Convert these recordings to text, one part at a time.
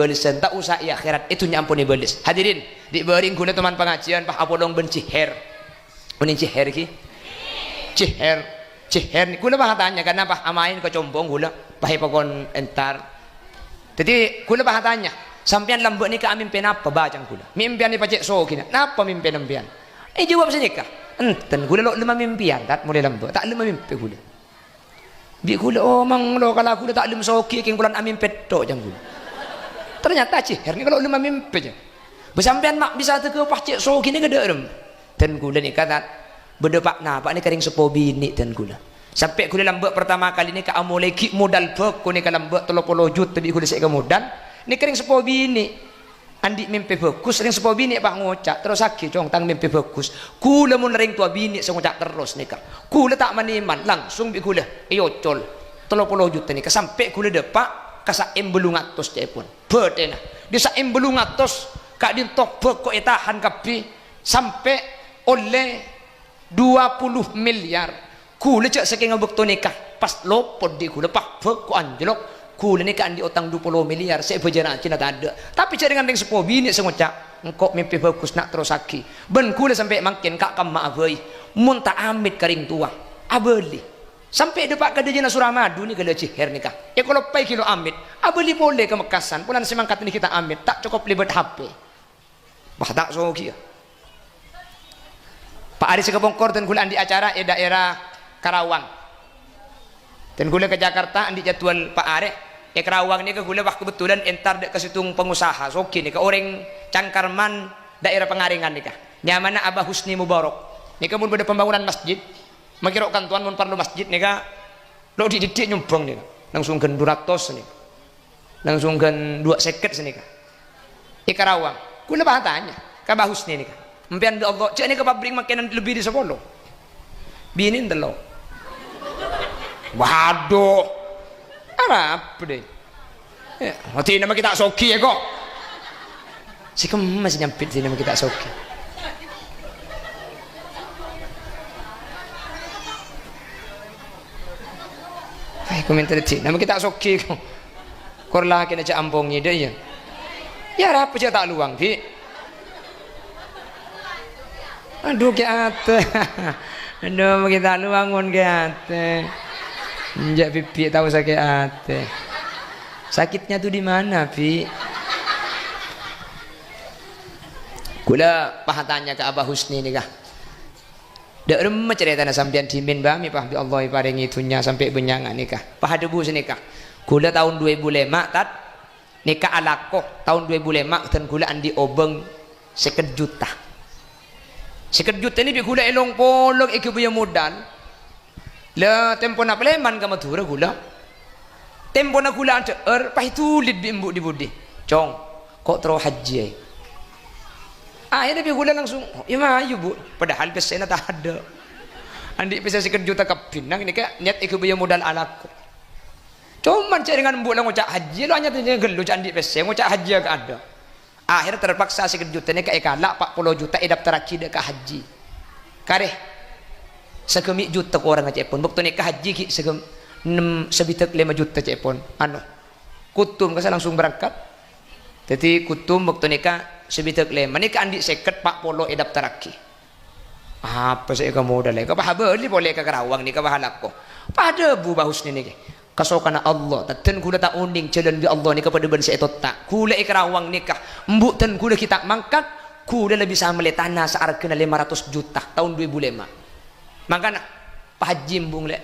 belisan tak usah i akhirat itu nyampuni belis. Hadirin dibering guna teman pengajian pah apodong benciher unin ciher ki ciher ni gula bah tanya karena pah amain ke combong gula pah pokon entar jadi gula bah tanya sampean lembek ni ke amin penapa bacang gula mimpian ni pacek so kina napa mimpian empian jawab senika enten gula lo lima mimpian tak mulai lembek tak lima mimpi gula bi gula oh mang lo kalau gula tak lima soki king bulan amin peto jang gula ternyata ciher ni kalau lima mimpi je bersampean mak bisa teke pacek so kini gede dan gula ni kata berdepak na pak ni kering sepo bini dan gula sampai gula lembek pertama kali ni ka amulai ki modal bek ko ni ka lembek 30 juta tapi gula sek modal ni kering sepo bini andi mimpi bagus ring sepo bini pak ngocak terus sakit cong tang mimpi bagus gula mun ring tua bini ngocak terus ni ka gula tak maniman langsung bi gula col 30 juta ni ka sampai gula depak kasa embelungatos cepon bedena bisa embelungatos kak dintok bek ko etahan kapi sampai oleh 20 miliar kula cak saking ngabekto nikah pas lopot di kula pak bek ko anjlok kula nikah andi utang 20 miliar saya bejana Cina tak ada tapi cak dengan ring sepo bini ngocak engkau mimpi bagus nak terus aki ben kula sampai makin kak kama abai mun tak amit karing tua abeli sampai depak ke dejana Suramadu ni kalau ciher nikah kalau pai kilo amit abeli boleh ke Mekasan pulan semangkat ni kita amit tak cukup libet HP bah tak so kia Pak Ari Sekebongkor dan gula andi acara daerah Karawang dan gula ke Jakarta andi jadwal Pak Ari Karawang ni ke gula bah kebetulan entar dek ke situng pengusaha soki ni ke orang Cangkarman daerah Pengaringan ni kah nyamana Abah Husni Mubarak ni ke mun beda pembangunan masjid makirok tuan mun perlu masjid ni kah lo dididik nyumbang ni langsung gen 200 ni langsung gen 250 sini kah Karawang gula bah tanya ke Abah Husni ni kah Mpian Allah, cak ni ke pabrik makanan lebih di 10. Binin telo. Waduh. Apa deh? Hati nama kita soki ya kok. Si masih nyampit sih nama kita soki. Komentar sih, nama kita soki kok. Korlah kena cak ambongnya deh ya. Ya apa cak tak luang ki. Aduh ke ate aduh kita lu bangun ke ate injak pipi tahu sakit ate sakitnya tuh di mana pi kula pahatanya ke Abah Husni nih kah dak remeh cerita sampean dimin bami pah bi Allah paringi itunya sampai benyangan nikah pah debu senikah kula tahun 2005 tat nikah alakoh tahun 2005 dan kula andi obeng 50 juta sekejut ini bi gula elong polok iki punya modal la tempo na pleman ka madura gula tempo na gula ante pah tulit bi embu di budi cong kok tro haji ay akhirnya bi gula langsung ya mayu bu padahal pesena tak ada andi pesa sekejut ka pinang ini ka niat iki punya modal alak cuman cari dengan embu lang ngocak haji lo hanya tanya gelu cak andi pesa ngocak haji ka ada akhirnya terpaksa sekejut ini ke ekala 40 juta daftar haji ke haji kareh sekemik juta ke orang aja pun waktu nikah haji ki sebitek 5 juta aja pun anu kutum kasa langsung berangkat jadi kutum waktu nikah sebitek 5 nikah andi seket 40 daftar haji apa sih kamu udah lagi apa beli boleh ke Karawang nih ke bahalak ko pada bu bahus nih kasokana Allah dan kula tak unding jalan bi Allah ni kepada ben saya tak kula Karawang nikah embuk dan kula kita mangkat kula lebih sama le tanah seharga 500 juta tahun 2005 makanya Pak Haji embung le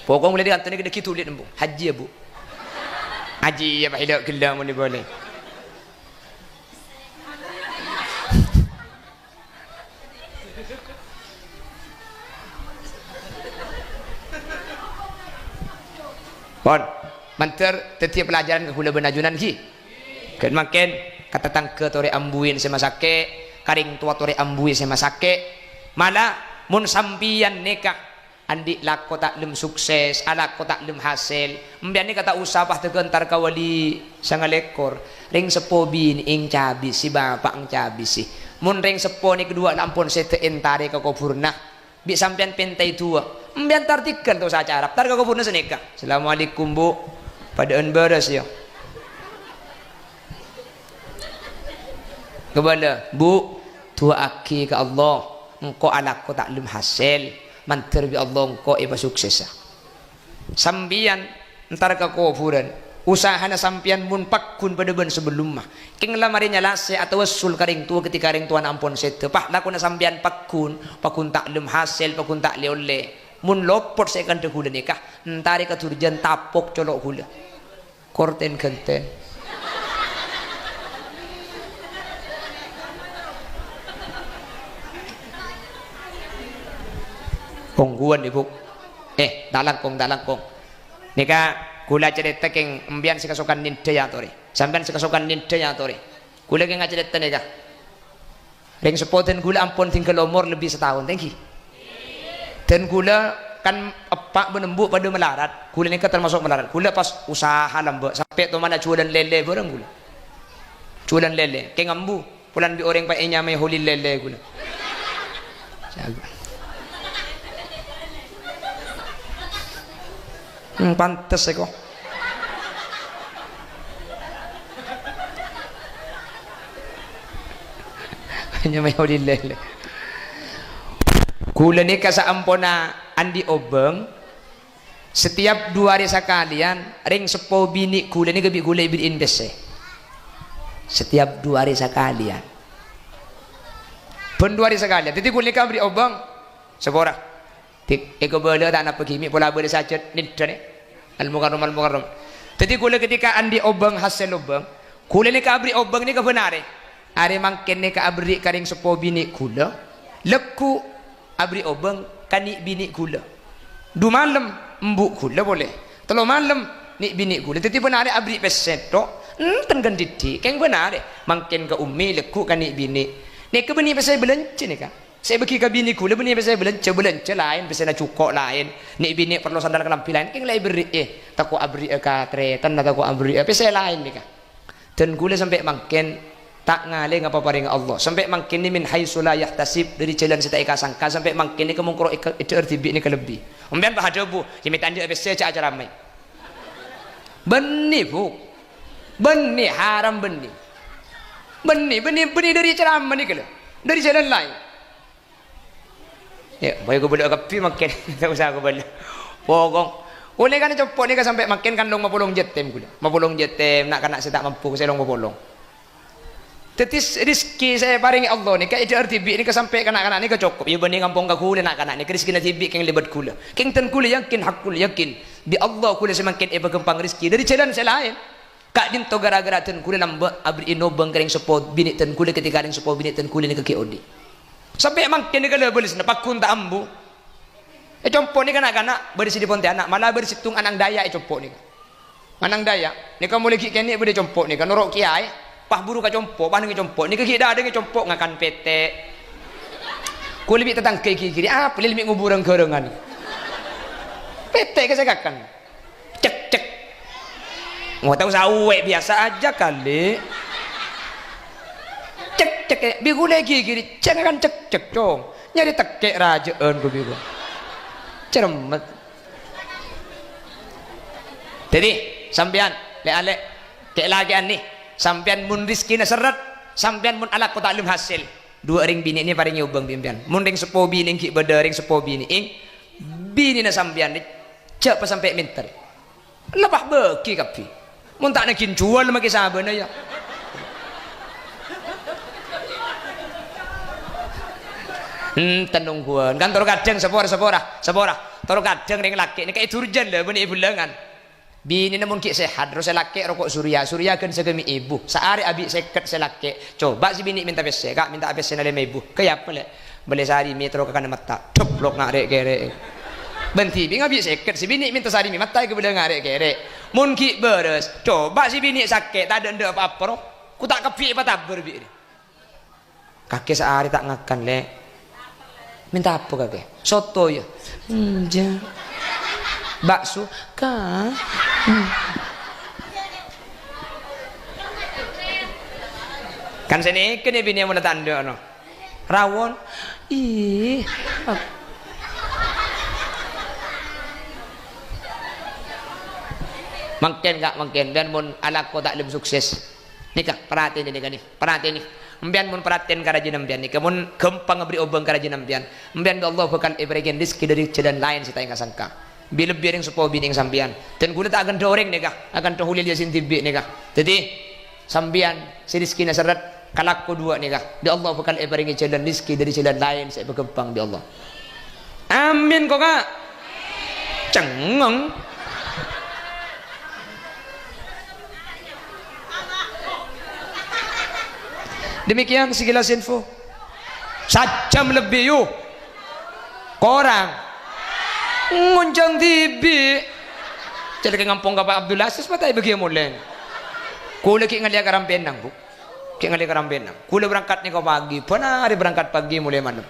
pokok mulai diantoni kita kitu lihat embung haji ya bu haji ya Pak hidak gila mau boleh Pon, manter setiap pelajaran ke hula benajunan ki. Kan makin kata tangke tore ambuin sama sake, karing tua tore ambuin sama sake. Malah mun sampian nikah andi lako tak lem sukses, alako tak lem hasil. Mbiani kata usapah tegentar kawali sangalekor. Ring sepo bin ing cabi si bapak ang cabi si. Mun ring sepo ni kedua lampun sete entare ke kupurna. Bi sampean pentai tua mbian tartikan tu saca Arab tar ka kuburna senika assalamualaikum bu padaan beres ya kebala bu tua aki ke Allah engkau anak ko tak lum hasil mantar bi Allah engkau iba sukses sambian entar ke kuburan usaha na sampian mun pakkun pada ben sebelum mah king lamarinya lase atau wasul karing tua ketika karing tuan ampun sete pak laku na sampian pakkun tak lum hasil pakun tak le mun lopot saya kan dekula nikah entari ka turjan tapok colok hula korten kenten pongguan ibu dalang kong nikah kula cerita keng embian si kasukan nindaya tori sampean si kasukan nindaya tori kula keng cerita nikah ring sepoten kula ampun tinggal umur lebih setahun thank you dan kula kan epak menembuk pada melarat kula nikah termasuk melarat kula pas usaha lambak sampai tu mana jualan lele barang kula jualan lele keng ambu pulan bi orang pak enya mai holi lele kula pantes kok hanya may lele kula nikah sa ampona andi obeng setiap 2 hari sekalian ring sepo bini kula ni gabi kula ibin invest setiap 2 hari sekalian pun 2 hari sekalian jadi kula nikah beri obeng sepora tik eko bala tak nak pergi mi pola bala saja nidane al mukarram jadi kula ketika andi obeng hasil obeng kula ni kabri obeng ni kebenare are mangken ni kabri karing sepo bini kula leku abri obeng kani bini kula 2 malam embuk kula boleh 3 malam ni bini kula jadi benare abri peseto enten genditi keng benare mangken ke ummi leku kani bini ni ke bini pasal belence ni ka saya bagi ke bini kula bini pasal belence lain pasal nak cukok lain ni bini perlu sandal kelampi lain keng lai beri takut abri ka tretan atau abri pasal lain ni ka dan kula sampai mangken tak ngale ngapa paring Allah sampai mangken ni min haitsu la yahtasib dari jalan sita ika sangka sampai mangken ni kemungkro itu RTB ni kelebih umbian bah ada bu jimit andi abis saya acara mai benih bu benih haram benih dari ceramah ni kala dari jalan lain ya boy ko bela kapi makin tak usah ko bela pokong oleh kan cepot ni ka sampai makin kan long mapulong jetem kula mapulong jetem nak kana saya tak mampu saya long mapulong tetis rezeki saya paringi Allah ni ka itu RTB ni ka sampai kana-kana ni ka cukup ya bening kampung ka kula nak kana ni rezeki na tibi keng libat kula keng ten kula yakin hakul yakin bi Allah kula semakin gempang rezeki dari jalan saya lain kak din to gara-gara ten kula lamba abri inobang kering support bini ten kula ketika ring support bini ten kula ni ka kiodi sampai mangkin ni kalau boleh napakun tak ambu compo ni kanak-kanak berisi di Pontianak malah bersitung anang daya compo ni anang daya ni kamu lagi kini boleh compo ni kan norok kiai pah buru ka compo pah ni compo ni kaki dah ada compo ngakan pete ku lebih tentang kiri apa lebih nguburang gerengan pete kesekakan cek mau tahu sawe biasa aja kali cek bigu lagi kiri jangan cek dong nyari tekek rajaan ku bigu ceremet jadi sampean le kek lagi nih sampean mun rizki na seret sampean mun ala ko taklum hasil 2 ring bini ni paring ubang pimpian mun ring sepo bini ki beda ring sepo bini bini na sampean ni cek pa sampai minter lebah beki kapi mun tak nak jual maki sabana ya tenungguan kan toro kadang sepora toro kadang ring laki ni kayak turjan lah bani bulangan bini namun ki sehat terus laki rokok surya kan segemi ibu sehari abi seket selaki coba si bini minta pese kak minta pese nale ibu kayak apa le boleh sehari metro ke kanan mata ceplok nak rek kere benti bi ngabi seket si bini minta sehari mi mata ke bulan ngarek kere mun ki beres coba si bini sakit tak ada apa-apa roh ku tak kepi apa taber bi kakek sehari tak ngakan le minta apa kakek soto ya bakso kah kan sini kene bini yang mana tanda no rawon makin dan mun ala ko tak lebih sukses nikah perhatian ini kan nih perhatian ini Empian mun perhatian karajin empian nika mun gampang ngabri obeng karajin empian. Empian Allah bakal iberikan rezeki dari jalan lain sita yang sangka. Bila biaring supaya bining sampian. Dan gula tak akan doreng nika, akan tohulil yasin tibi nika. Jadi sampian si rezeki nasarat kalak kedua nika. Di Allah bakal iberikan jalan rezeki dari jalan lain saya berkembang di Allah. Amin kok kak. Cengeng. Demikian sekilas info. Sajam lebih yuk. Korang nguncang TV. Jadi ngampung ka Pak Abdul Aziz patay bagi mulai. Kula ki ngalia karampenang bu. Ki ngalia karampenang. Kula berangkat ni kau pagi. Pernah hari berangkat pagi mulai mana?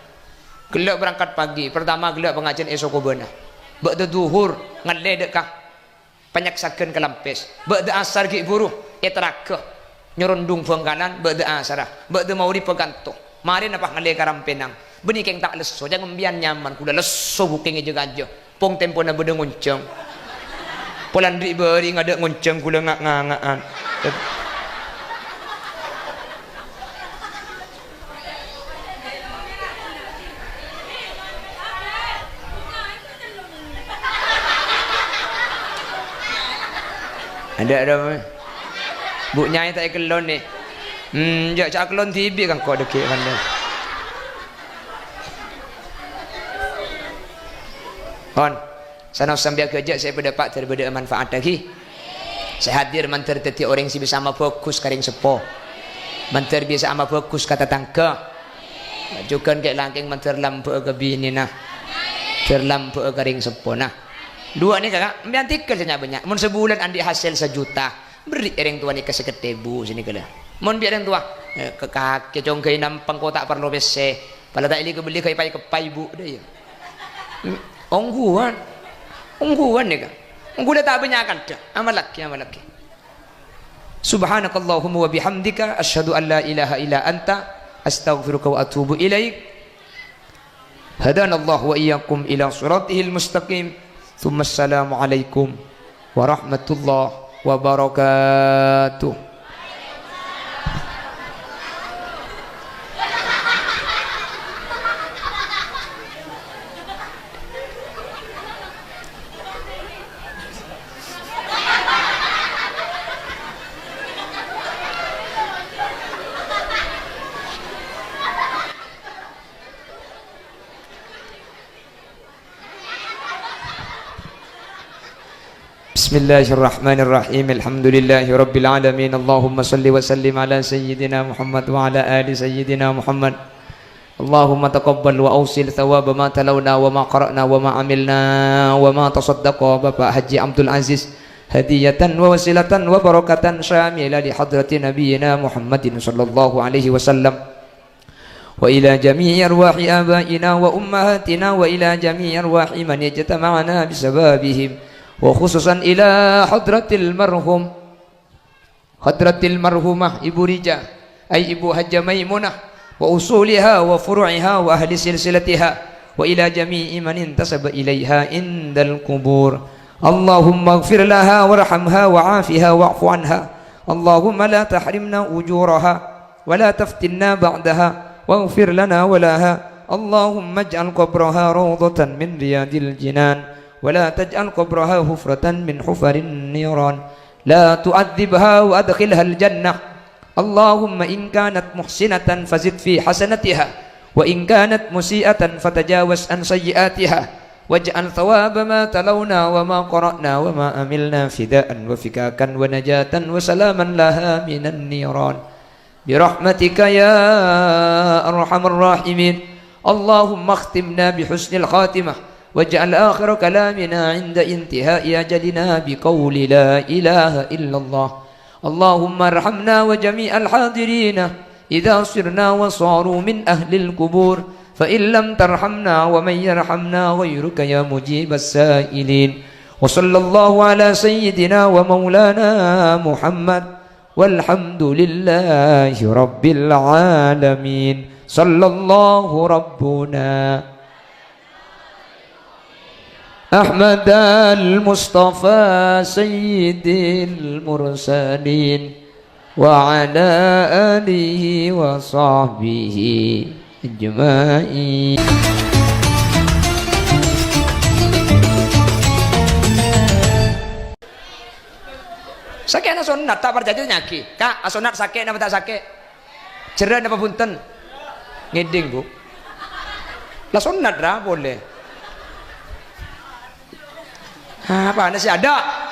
Gelak berangkat pagi. Pertama gelak pengajian esok ko benar. Ba'da duhur ngalia dek kah. Penyaksakan kelampes. Ba'da asar ki buruh. Etrakah. Nyorondung pengkanan ba'da asarah. Ba'da mauri peganto. Mari napah ngalia karampenang. Benih keng tak leso. Jangan bian nyaman. Kuda leso buking juga aja. Pong tempo na beda nguncang. Polandri beri ngada nguncang kula ngak-ngangaan. Ada bu nyai tak kelon ni. Jak cak kelon tibi kan kau dekik pandai. On, sana sambil kerja saya berdapat terbedak manfaat lagi. Saya hadir manter teti orang si bisa ama fokus karing sepo. Manter biasa ama fokus kata tangka. Majukan kayak langking manter lampu ke bini nah. Terlampu karing sepo nah. Dua ni kakak, ambil saja banyak. Mun sebulan andi hasil 1 juta. Beri orang tua ni ke seketebu sini kala. Mun biar orang tua ke kaki congkai nampang kau tak perlu bese. Pada tak ili kebeli kai kepai bu dia. Ongguan ni kan. Ongguan tak banyak kan dah. Amal laki. Subhanakallahumma wa bihamdika asyhadu an la ilaha illa anta astaghfiruka wa atubu ilaik. Hadanallahu wa iyyakum ila siratihil mustaqim. Thumma assalamu alaikum warahmatullahi wabarakatuh. Bismillahirrahmanirrahim. Alhamdulillahi rabbil alamin. Allahumma salli wa sallim ala sayyidina Muhammad wa ala ali sayyidina Muhammad. Allahumma taqabbal wa awsil thawaba ma talawna wa ma qara'na wa ma amilna wa ma tasaddaqa Bapak Haji Abdul Aziz hadiyatan wa wasilatan wa barakatan syamila li hadrati nabiyyina Muhammadin sallallahu alaihi wasallam wa ila jami'i arwahi abaina wa ummahatina wa ila jami'i arwahi man yajtama'ana bisababihim wa khususan ila hadratil marhumah Ibu Rija ay Ibu Hajjah Maimunah wa usuliha wa furu'iha wa ahli silsilatiha wa ila jami'i man intasaba ilaiha indal kubur. Allahumma ighfir laha warhamha wa'afiha wa'fu anha. Allahumma la tahrimna ujuraha wa la taftinna ba'daha waghfir lana wa laha. Allahumma ij'al qabraha rawdatan min riyadil jinan ولا تجعل قبرها حفرة من حفر النيران لا تعذبها وأدخلها الجنة. اللهم إن كانت محسنة فزد في حسنتها وإن كانت مسيئة فتجاوز عن سيئاتها واجعل ثواب ما تلونا وما قرأنا وما أملنا فداء وفكاكا ونجاة وسلاما لها من النيران برحمتك يا أرحم الراحمين. اللهم اختمنا بحسن الخاتمة واجعل آخر كلامنا عند انتهاء أجلنا بقول لا إله إلا الله. اللهم ارحمنا وجميع الحاضرين إذا صرنا وصاروا من أهل القبور فإن لم ترحمنا ومن يرحمنا غيرك يا مجيب السائلين. وصلى الله على سيدنا ومولانا محمد والحمد لله رب العالمين. صلى الله ربنا أحمد المصطفى سيد المرسلين وعلى آله وصحبه أجمعين. Sakit na sunat tak percaya nyaki. Kak, sunat sakit apa tak sakit? Cerai apa punten? Ngeding bu. Lah sunat dah boleh. Apa nasi ada?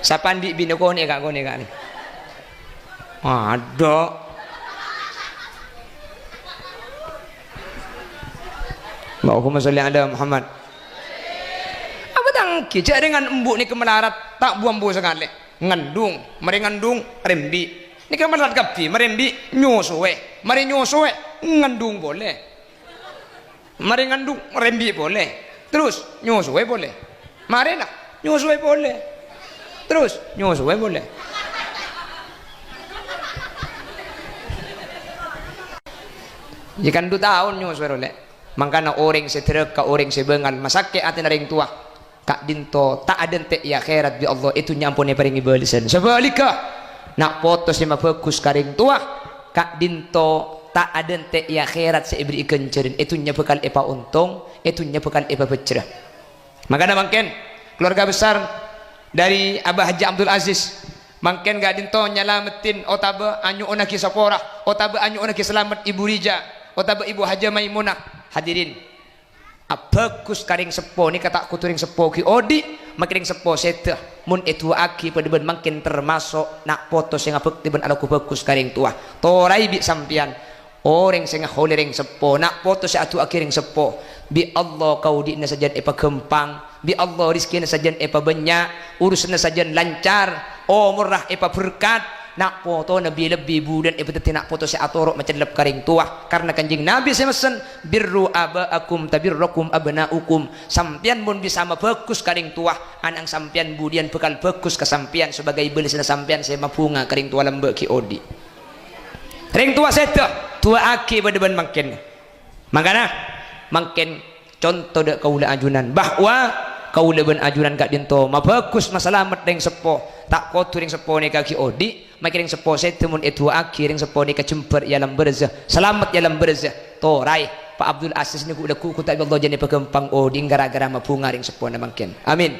Siapa di bini kau ni kak ni? Ada. Allahumma sholli ala Muhammad. Apa tangki? Cak dengan embuk ni kemelarat tak buang bu sekali. Ngandung, mari ngandung rembi. Ni kemelarat kapi, merembi nyusuwe, mari nyusuwe ngandung boleh. Mari ngandung rembi boleh. Terus nyusuwe boleh. Mari nak nyusuwe boleh. Terus nyusuwe boleh. Jika 2 tahun nyusuwe boleh. Mangkana orang seterek ka orang sebengal masake ati naring tua. Kak dinto tak ada ente ya akhirat bi Allah itu nyampune paringi balasan. Sebalika nak foto si bagus karing tua kak dinto tak ada ente ya akhirat seibri kencerin itu nya bekal epa untung itu nya bekal epa becerah. Makanya mungkin keluarga besar dari Abah Haji Abdul Aziz mungkin gak dinto nyalametin otabe anyu onaki sapora otabe anyu onaki selamat Ibu Rija otabe Ibu Haja Maimunah. Hadirin bagus karing sepo ni kata kuturing sepo ki odi makiring sepo seta mun itu aki pada ben makin termasuk nak foto sing abekti ben alaku bagus karing tua torai bi sampian orang sing holering sepo nak foto si atu akiring sepo bi Allah kau di na sajan epa gempang bi Allah rizkina sajan epa banyak urusna sajan lancar murah epa berkat nak foto nabi lebih budan ipeteti nak foto si atorok macam lep karing tua karena kanjing nabi semesen birru abaakum tabirrukum abnaukum sampian mun bisa bagus karing tua anang sampian budian bekal bagus ke sampian sebagai belisna sampian saya mapunga karing tua lembe ki odi ring tua seta tua aki bedeban makin makana makin contoh dek kaula ajunan bahwa kaula ben ajunan kak dinto bagus masalamat ring sepo tak kotor ring sepo ni kaki odi makiring sepo setemun itu akiring sepo ni kecemper yalam berzah selamat yalam berzah torai Pak Abdul Aziz ni ku tak Allah jadi pegempang odi gara-gara mapunga ring sepo na mangken amin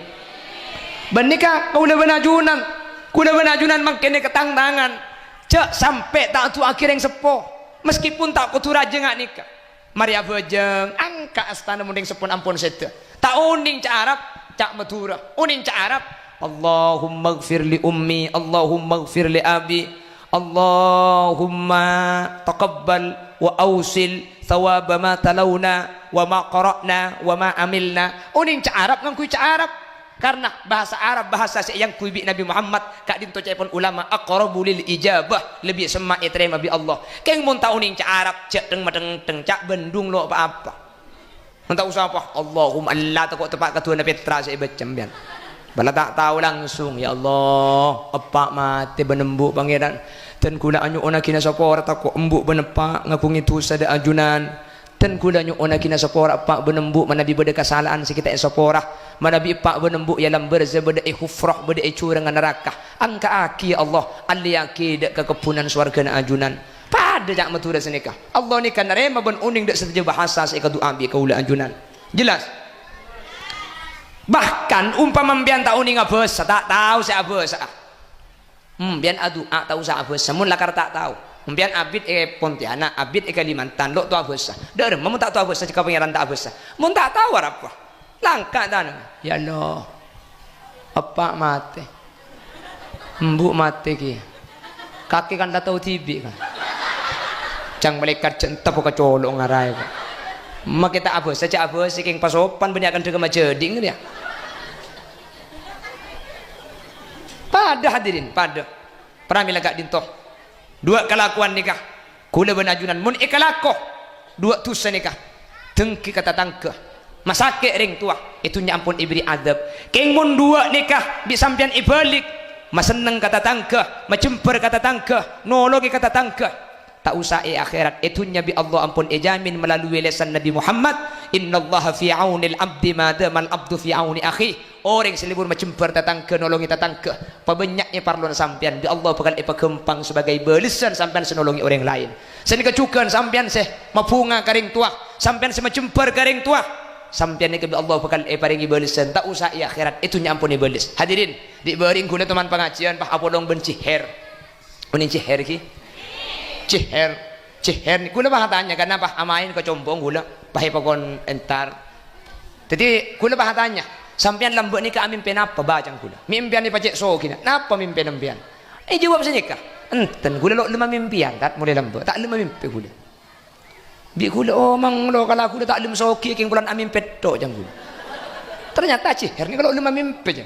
benika kaula ben ajunan kula ben ajunan mangken ni ketangtangan cek sampai tak tu akiring sepo meskipun tak kotor aja ngak nikah mari abajeng angka astana munding sepon ampun sete tak uning cak Arab cak Madura uning cak Arab Allahumma gfir li ummi Allahumma gfir li abi Allahumma taqabbal wa awsil thawaba ma talawna wa ma qara'na wa ma amilna uning cak Arab ngangkuy cak Arab karena bahasa Arab bahasa yang kuibi Nabi Muhammad kak dinto cepon ulama aqrabu lil ijabah lebih semak terima bi Allah keng mun tau ning cak Arab cek deng madeng deng cak bendung lo apa-apa entah usah apa Allahumma Allah takut tepat ketua Petra saya baca bian bala tak tahu langsung ya Allah apa mati benembu pangeran dan kula anyu ona kina sapora takut embuk benepak ngapung itu sada ajunan dan kula anyu ona kina sapora pak benembu manabi beda kesalahan sekitar sapora manabi pak benembu yalam berza beda hufrah beda curangan neraka angka aki ya Allah ali aki dak kekepunan swarga na ajunan pada jak matura senikah Allah ni kan nerema ben uning dak saja bahasa saya doa bi kaula ajunan jelas bahkan umpama mbian tak uning abes tak tahu saya abes mbian adu tahu saya abes mun lakar tak tahu mbian abid Pontianak abid Kalimantan lo tu abes dak mun tak tahu abes jika pangeran tak abes mun tak tahu apa langka dan ya Allah apa mati mbuk mati ki kaki kan tak tahu tibi kan cang malaikat centap ke colok ngarai mak kita abes saja abes king pasopan banyak kan dengan jeding dia pada hadirin pada pramila gak dintoh dua kelakuan nikah kula benajunan mun ikalakoh dua tusa nikah dengki kata tangke masake ring tua itu nyampun ibri adab keng mun dua nikah di sampian ibalik maseneng kata tangke macemper kata tangke nologi kata tangke tak usah akhirat itu nyabi Allah ampun jamin melalui lesan Nabi Muhammad innallaha fi aunil abdi ma damal abdu fi auni akhi orang selibur macemper tatangga nolongi tatangga pabanyaknya parlon sampean bi Allah bakal ipagempang sebagai balasan sampean senolongi orang lain senika cukan sampean seh mapunga karing tua sampean se macemper karing tua sampean ni Allah bakal paringi balasan tak usah i akhirat itu nyampuni balas hadirin dibering guna teman pengajian Pak Apolong benci her unin ciher ki ciher ni gula bahatanya kenapa amain ke combong gula pahe pakon entar jadi gula bahatanya sampean lambek ni ka amin penapa bacang gula mimpian ni pacek so kina napa mimpian empian jawab senika enten gula lo lima mimpian tak mulai lambek tak lima mimpi gula bi gula oh mang lo kalau gula tak lima soki king bulan amin petok jang gula ternyata ciher ni kalau lima mimpi je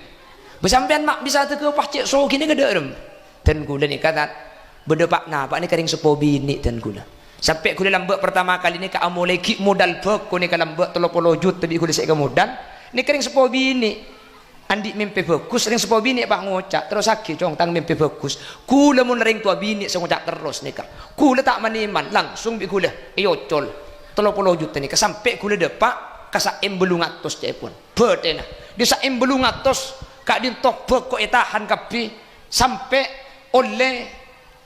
bersampean mak bisa teke pacek so kini ke derem dan gula ni kata berdepak nak ni kering sepo bini dan gula sampai gula lambek pertama kali ni ka amolai ki modal bek ko ni ka lambek 30 juta tapi gula sek ke modal ni kering sepo bini andi mimpi bagus ring sepo bini pak ngocak terus sakit cong tang mimpi bagus gula mun ring tua bini ngocak terus ni ka gula tak maniman langsung bi gula iocol 30 juta ni ka sampai gula depak ka saem belungatos cepon bedena di saem belungatos ka dintok bek ko etahan kapi sampai oleh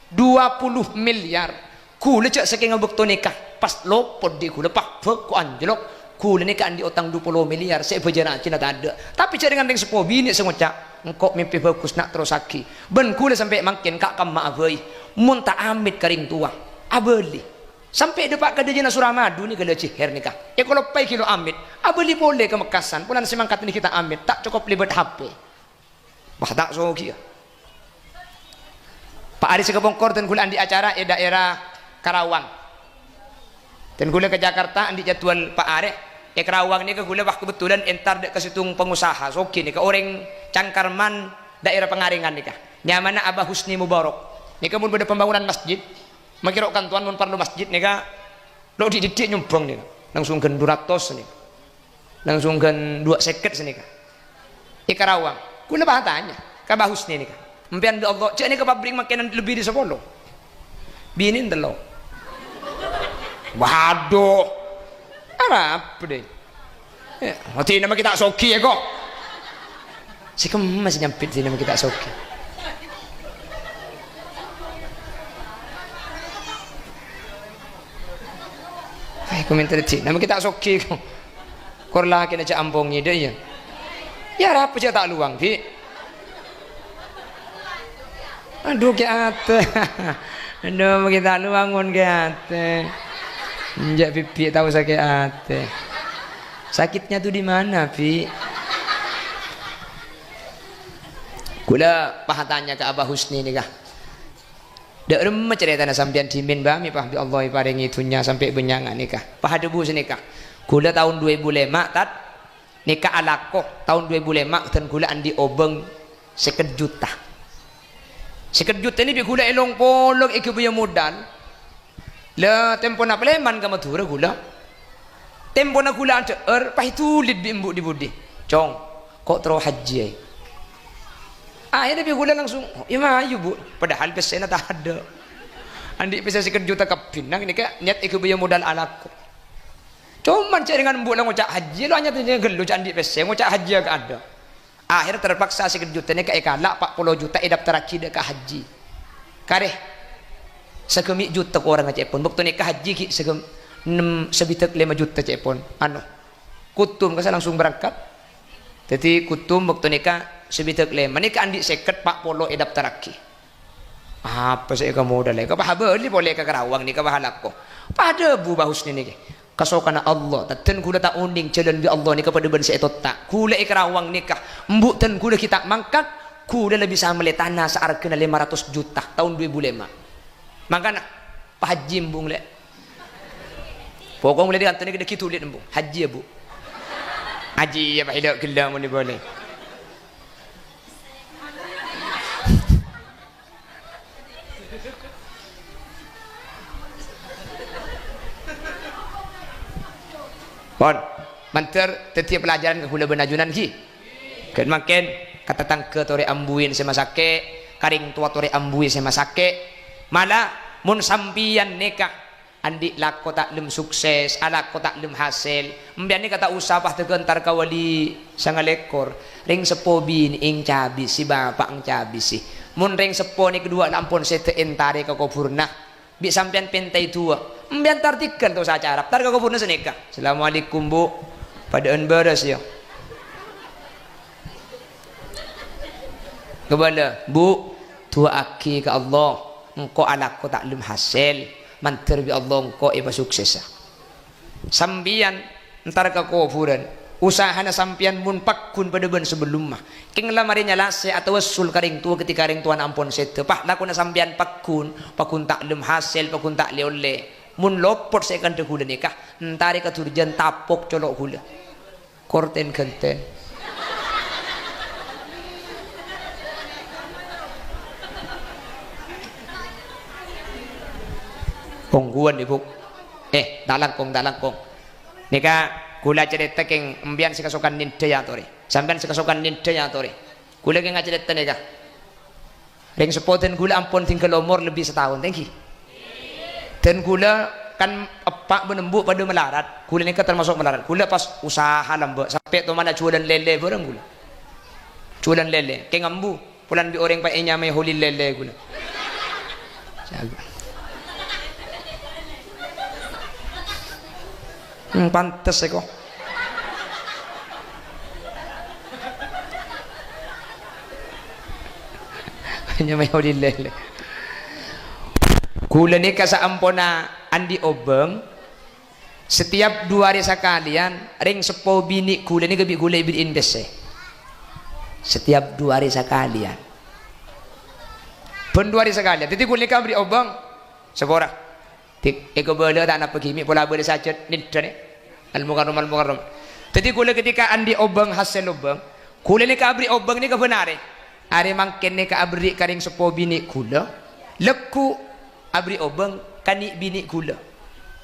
20 miliar kula cak saking ngabekto nikah pas lopod di kula pak bek ko anjlok kula nikah andi utang 20 miliar saya bejana Cina tak ada tapi cak dengan ring sepo bini sengocak engkau mimpi bagus nak terus aki ben kula sampai makin kak kam maafai mun tak amit karing tua abeli sampai depak ke dejana Suramadu ni kalau ciher nikah kalau pai kilo amit abeli boleh ke Mekasan punan semangkat ni kita amit tak cukup libet HP bah tak so kia Pak Ari Sekepongkor dan gula di acara daerah Karawang dan gula ke Jakarta di jadwal Pak Ari Karawang ni ke gula wah kebetulan entar dek ke situng pengusaha soki ni ke orang Cangkarman daerah Pengaringan ni kah nyamana Abah Husni Mubarak ni ke mun beda pembangunan masjid makirok tuan mun perlu masjid ni kah lo dididik nyumbang ni langsung gen 200 ni langsung gen 2 seket sini kah Karawang gula bahatanya ke Abah Husni ni kah Mpian Allah, cak ni ke pabrik makanan lebih di 10. Binin telo. Waduh. Apa deh? Hati nama kita soki ya kok. Si kemas nyampit sini nama kita soki. Hai komentar cik, nama kita soki kok. Korlah kena cak ambongnya dia ya. Ya apa cak tak luang, Bi? Aduh ke ate aduh kita lu bangun ke ate njak pipi tahu sakit ate sakitnya tuh di mana Pi kula pahatanya ke Abah Husni ni kah dak remeh ceritana sampean dimin bami pah bi Allah paringi dunya sampai benyangan nikah pah debu senikah kula tahun 2005 tat nikah alakoh tahun 2005 dan kula andi obeng 50 juta sekedjut ini bi gula elong polok iku punya modal la tempo na pleman ka matura gula tempo na gula ante pahitulit bi embu di budi cong kok tro haji ay akhirnya bi gula langsung ima ayu bu padahal pesena tak ada andi pesa sekedjut ka pinang ini ka niat iku punya modal anakku cuman caringan embu lang ngocak haji lo hanya tanya gelu andi pesa ngocak haji ka ada akhir terpaksa 1 juta ni ka ikalak 40 juta daftar akid ka haji kareh segemi juta ko orang aja pun waktu ni ka haji ki segem 6 sebitek 5 juta aja pun anu kutum ka langsung berangkat jadi kutum waktu ni ka sebitek 5 ni ka andi 50 40 daftar akid apa saya ka modal ka pahabeli boleh ka Karawang ni ka bahalak ko pada bu bahus ni kasokana Allah tan kula tak unding jalan bi Allah ni kepada ben saya tak kula Karawang nikah embuk tan kula kita mangkat kula lebih sama le tanah searkeuna 500 juta tahun 2005 makana Pak Haji embung le pokok mulai diantone kita kitu lihat embung haji ya bu haji ya Pak hidak gila mun boleh Pon, manter setiap pelajaran ke hula benajunan ki. Kan makin kata tangke tore ambuin semasake, karing tua tore ambuin semasake. Malah mun sampian nikah andi lako tak lem sukses alako tak lem hasil mbian ni kata usah pah tegentar kawali sangalekor ring sepo bin ing cabi si bapak ang cabi si mun ring sepo ni kedua lampun sete entare ka kupurna bi sampean pentai tua mbian tartikan tu sa carap tar ka kupurna senika assalamualaikum bu padaan beres ya kebala bu tua aki ke Allah engkau alako tak lem hasil mantar bi Allah engkau iba sukses sambian entar ka kuburan usaha na sampian mun pakkun pada ben sebelum mah king lamarinya lase atau wasul karing tua ketika ring tuan ampun sete pah laku na sampian pakkun tak lem hasil pakun tak le mun lopot saya kan hula nikah entari ka turjan tapok colok hula korten kenten kongguan ibu dalangkong nika kula cerita keng embian si kasukan nindaya tori sampean si kasukan nindaya tori kula keng cerita nika ring sepoten kula ampun tinggal umur lebih setahun thank you dan kula kan apa menembu pada melarat kula nika termasuk melarat kula pas usaha lambe sampai tu mana jualan lele bareng kula jualan lele keng ambu pulan bi orang pa enya may huli lele kula pantes kok hanya may lele kula ni kasaampona andi obeng setiap 2 hari sekalian ring sepo bini kula ni gabi kula ibin invest setiap 2 hari sekalian pun 2 hari sekalian jadi kula kabri obeng sepora tik eko bela tak nak pergi mi pola bela sajat nidra ni al mukarram jadi kula ketika andi obeng hasil obeng kula ni kabri obeng ni kebenare are mangken ni kabri karing sepo bini kula leku abri obeng kani bini kula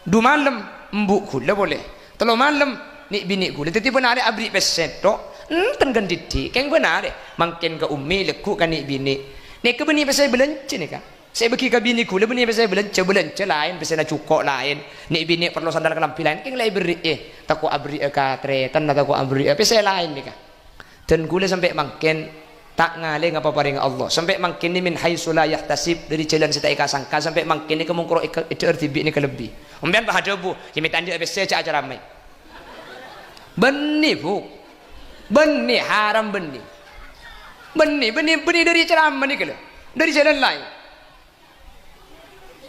2 malam mbuk kula boleh 3 malam ni bini kula jadi benare abri peseto enten ganditi keng benare mangken ke ummi leku kani bini ni ke bini pasal belence ni ka saya bagi ke bini kula bini pasal belence lain pasal nak cukok lain ni bini perlu sandal kelampi lain keng lai beri takut abri ka tretan atau takut abri pasal lain ni ka dan kula sampai mangken tak ngale ngapa paring Allah sampai mangkin ni min haitsu la yahtasib dari jalan sita ika sangka sampai mangkin ni kemungkro itu RTB ni kelebih umbian bah ada bu jimi tanda ABC cak acara mai benih bu benih haram benih dari ceramah ni kala dari jalan lain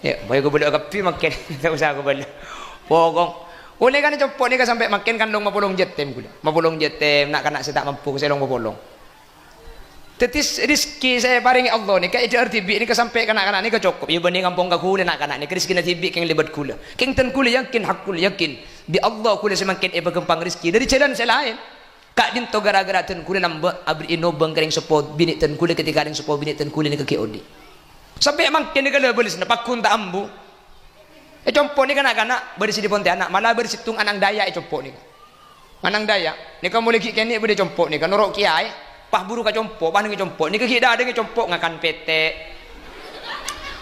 ya boy ko boleh kapi mangkin tak usah ko boleh pokong oleh kan cepot ni ka sampai mangkin kan long mapulong jetem kula mapulong jetem nak kana saya tak mampu saya long mapulong tetis rizki saya paringi Allah ni kayak RTB ni kesampai kanak-kanak ni kecukup ya benih kampung ka kula nak-kanak ni rizki na tibi keng libat kula keng ten kula yakin hak kula yakin di Allah kula semakin gempang rizki dari jalan saya lain kak dinto gara-gara ten kula nambah abri inobang kering support bini ten kula ketika ring support bini ten kula ni ke odi sampai mangkin ni kalau belis na pakun ta ambu compo ni kanak-kanak berisi di Pontianak malah bersitung anang daya compo ni anang daya ni kamu lagi kene berde compo ni kan norok kiai pah buru ka compo pah ngi compo ni kaki dah ada ngi compo ngakan pete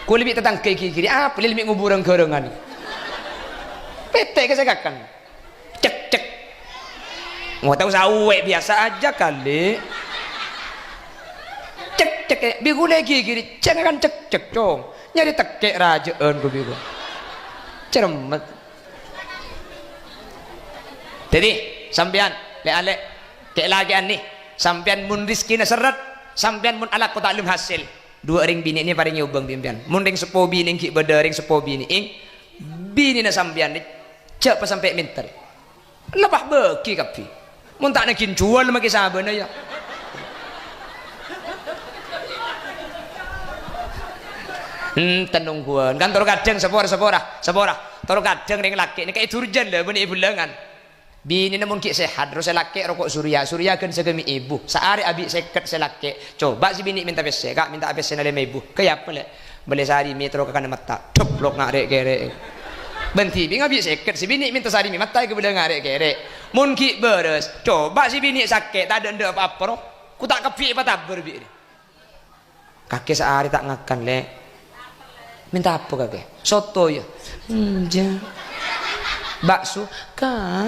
ku lebih tentang kiri apa lebih nguburang kerengan pete ke sekakan cek mau tahu sawe biasa aja kali cek bigu lagi kiri cek kan cek cong nyari tekek rajaan ku bigu ceremet jadi sampean le ale kek lagi nih sampean mun rizki na seret sampean mun ala ko taklum hasil 2 ring bini ni paring ubang pimpian mun ring sepo bini ki beda ring sepo bini ing bini na sampean ni cek pa sampai minter lebah beki kapi mun tak nak jual maki sabana ya tenungguan kan toro kadang sepora toro kadang ring laki ni kayak turjan lah bani bulangan bini namun ki sehat terus laki rokok surya kan segemi ibu sehari abi seket selaki coba si bini minta pese kak minta pese nale ibu kayak apa le boleh sehari metro kakak mata ceplok nak rek kere benti binga abi seket si bini minta sehari mata ke boleh ngarek kere mun ki beres coba si bini sakit tak ada apa-apa roh ku tak kepi apa tabar bi kakek sehari tak ngakan le Minta apa kakek? Soto ya. Bakso kah?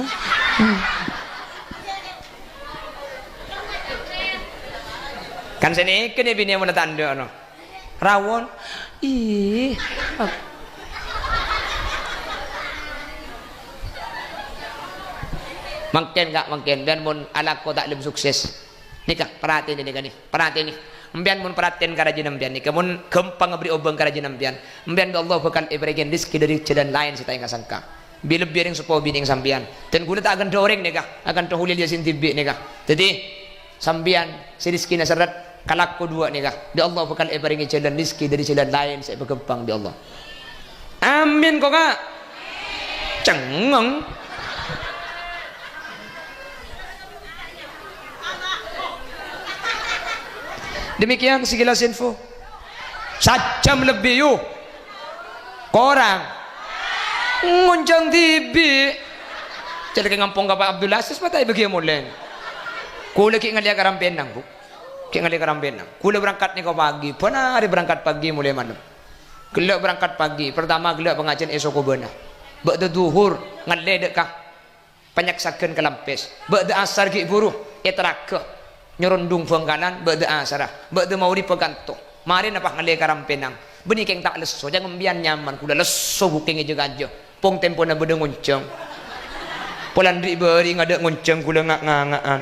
Kan sini kene bini mau tanda no. Rawon. Ih. Mungkin gak mungkin biar mun ala ko tak lebih sukses. Nikah perhatian ini kan nih. Perhatian nih. Mbian mun perhatian karajinan mbian nih. Kemun gampang beri obeng karajinan mbian. Mbian Allah bakal iberikan rezeki dari jalan lain kita yang sangka. Bila biaring supaya bining sambian. Dan gula tak akan doreng nih kah. Akan tohulil dia sintibi nih kah. Jadi sambian si rezeki nasarat kalak ko dua nih kah. Di Allah bakal iberikan jalan rezeki dari jalan lain saya berkembang di Allah. Amin kok kak. Cengeng. Demikian sekilas info. 1 jam lebih yuk. Korang nguncang TV. Jadi ke ngampung Pak Abdul Aziz patay bagi mulen. Kula ki ngalia karampen nang bu. Ki ngalia karampen nang. Kula berangkat ni kau pagi. Pernah hari berangkat pagi mulai malam. Gelak berangkat pagi. Pertama gelak pengajian esok ko beuna. Ba'da duhur ngalia dekah. Panyaksakeun ke lampes. Ba'da asar ki buruh etrakah. Nyorondung pengkanan ba'da asarah. Ba'da mauri peganto. Mari napak ngalia karampen nang. Benih keng tak leso. Jangan membian nyaman. Kula leso buking juga aja. Pong tempo na beda nguncang. Polandri beri ngada nguncang kula ngak-ngangaan.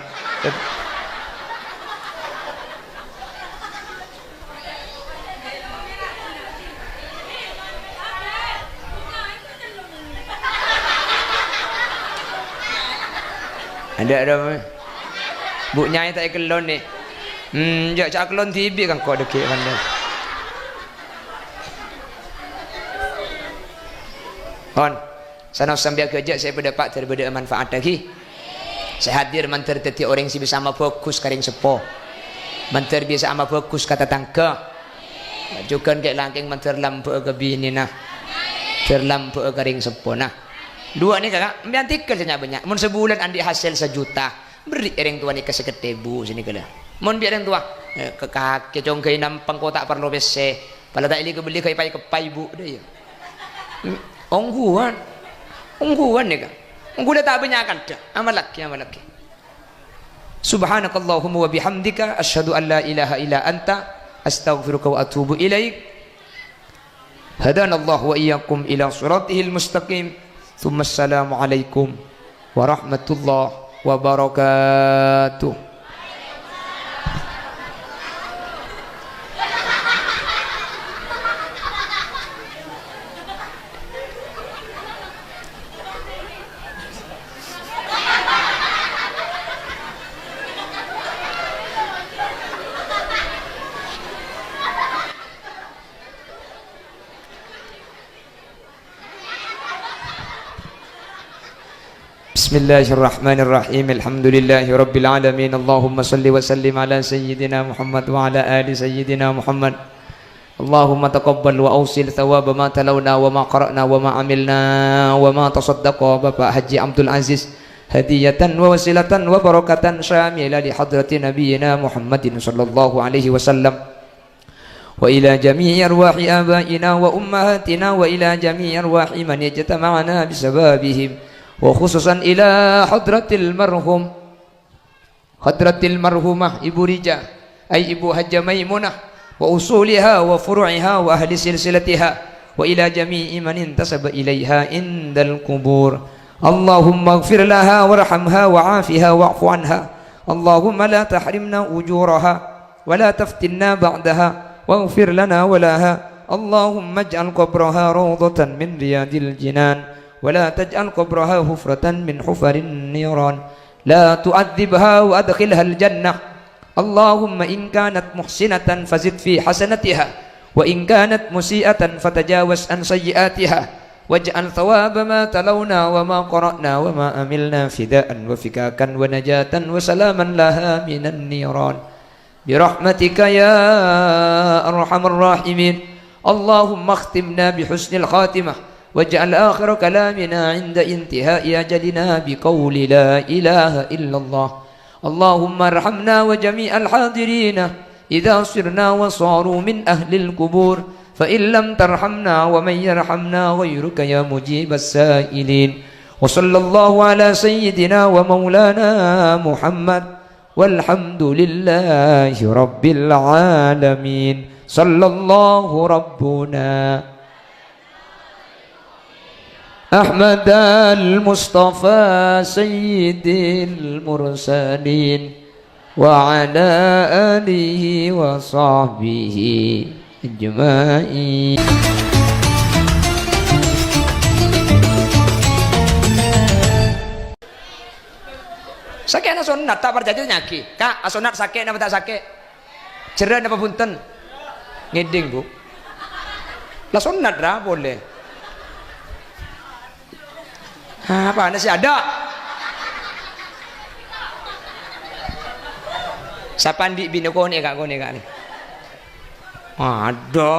Ada bu nyai tak kelon ni. Jak cak kelon TV kan kau dekik kan dah. Hon, sana sambil kerja saya berdapat daripada manfaat lagi. Saya hadir manter teti orang si bisa sama fokus karing sepo. Manter bisa sama fokus kata tangka. Juga kayak langking manter lampu ke bini nah. Terlampu karing sepo nah. Dua ni kakak, ambil saja banyak. Mun sebulan andi hasil 1 juta, beri orang tua ni ke seketebu sini kala. Mun biar orang tua, ke kakek congkai nampang kotak perlu bese. Pada tak ili kebeli kai kepai bu dia. Ongguan ni kak. Ongguan tak banyak kan dah. Amal laki. Subhanakallahumma wa bihamdika asyhadu an la ilaha illa anta astaghfiruka wa atubu ilaik. Hadanallahu wa iyyakum ila siratihil mustaqim. Assalamualaikum warahmatullahi wabarakatuh. Bismillahirrahmanirrahim. Alhamdulillahi rabbil alamin. Allahumma salli wa sallim ala sayyidina Muhammad wa ala ali sayyidina Muhammad. Allahumma taqabbal wa awsil thawab ma talawna wa ma qara'na wa ma amilna wa ma tasaddaqa Bapak Haji Abdul Aziz hadiyatan wa wasilatan wa barakatan syamila li hadrati nabiyyina Muhammadin sallallahu alaihi wasallam wa ila jami'i arwahi abaina wa ummahatina wa ila jami'i arwahi man yajtama'ana bisababihim wa khususan ila hadratil marhumah Ibu Rija ay Ibu Hajjah Maimunah wa usuliha wa furu'iha wa ahli silsilatiha wa ila jami'i man intasaba ilaiha indal kubur. Allahumma ighfir laha warhamha wa'afiha wa'fu anha. Allahumma la tahrimna ujuraha wa la taftinna ba'daha waghfir lana wa laha. Allahumma ij'al qabraha rawdatan min riyadil jinan ولا تجعل قبرها حفرة من حفر النيران لا تعذبها وأدخلها الجنة. اللهم إن كانت محسنة فزد في حسنتها وإن كانت مسيئة فتجاوز عن سيئاتها واجعل ثواب ما تلونا وما قرأنا وما أملنا فداء وفكاكا ونجاة وسلاما لها من النيران برحمتك يا أرحم الراحمين. اللهم اختمنا بحسن الخاتمة واجعل آخر كلامنا عند انتهاء أجلنا بقول لا إله إلا الله. اللهم ارحمنا وجميع الحاضرين إذا صرنا وصاروا من أهل القبور فإن لم ترحمنا ومن يرحمنا غيرك يا مجيب السائلين وصلى الله على سيدنا ومولانا محمد والحمد لله رب العالمين صلى الله ربنا أحمد المصطفى سيد المرسلين وعلى آله وصحبه أجمعين. Sakit na sunat tak percaya nyaki. Kak, sunat sakit apa tak sakit? Cerah apa punten? Ngeding bu. Lah sunat dah boleh. Apa nasi ada? Siapa di bini kau ni kak ni? Ada.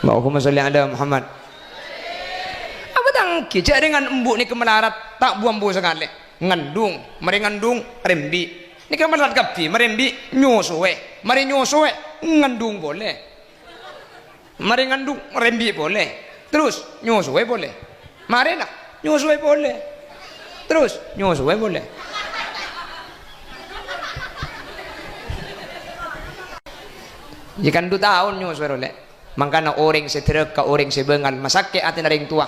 Allahumma sholli ala Muhammad. Apa tangki? Cak dengan embuk ni kemelarat tak buang bu sekali. Ngandung, mari ngandung rembi. Ni kemelarat kapi, merembi nyusuwe, mari nyusuwe ngandung boleh. Mari ngandung rembi boleh, terus nyusuwe boleh. Mari lah nyusuwe boleh, terus nyusuwe boleh. Jika 2 tahun nyusuwe boleh. Mangkana orang seterek ka orang sebengal masake ati naring tua.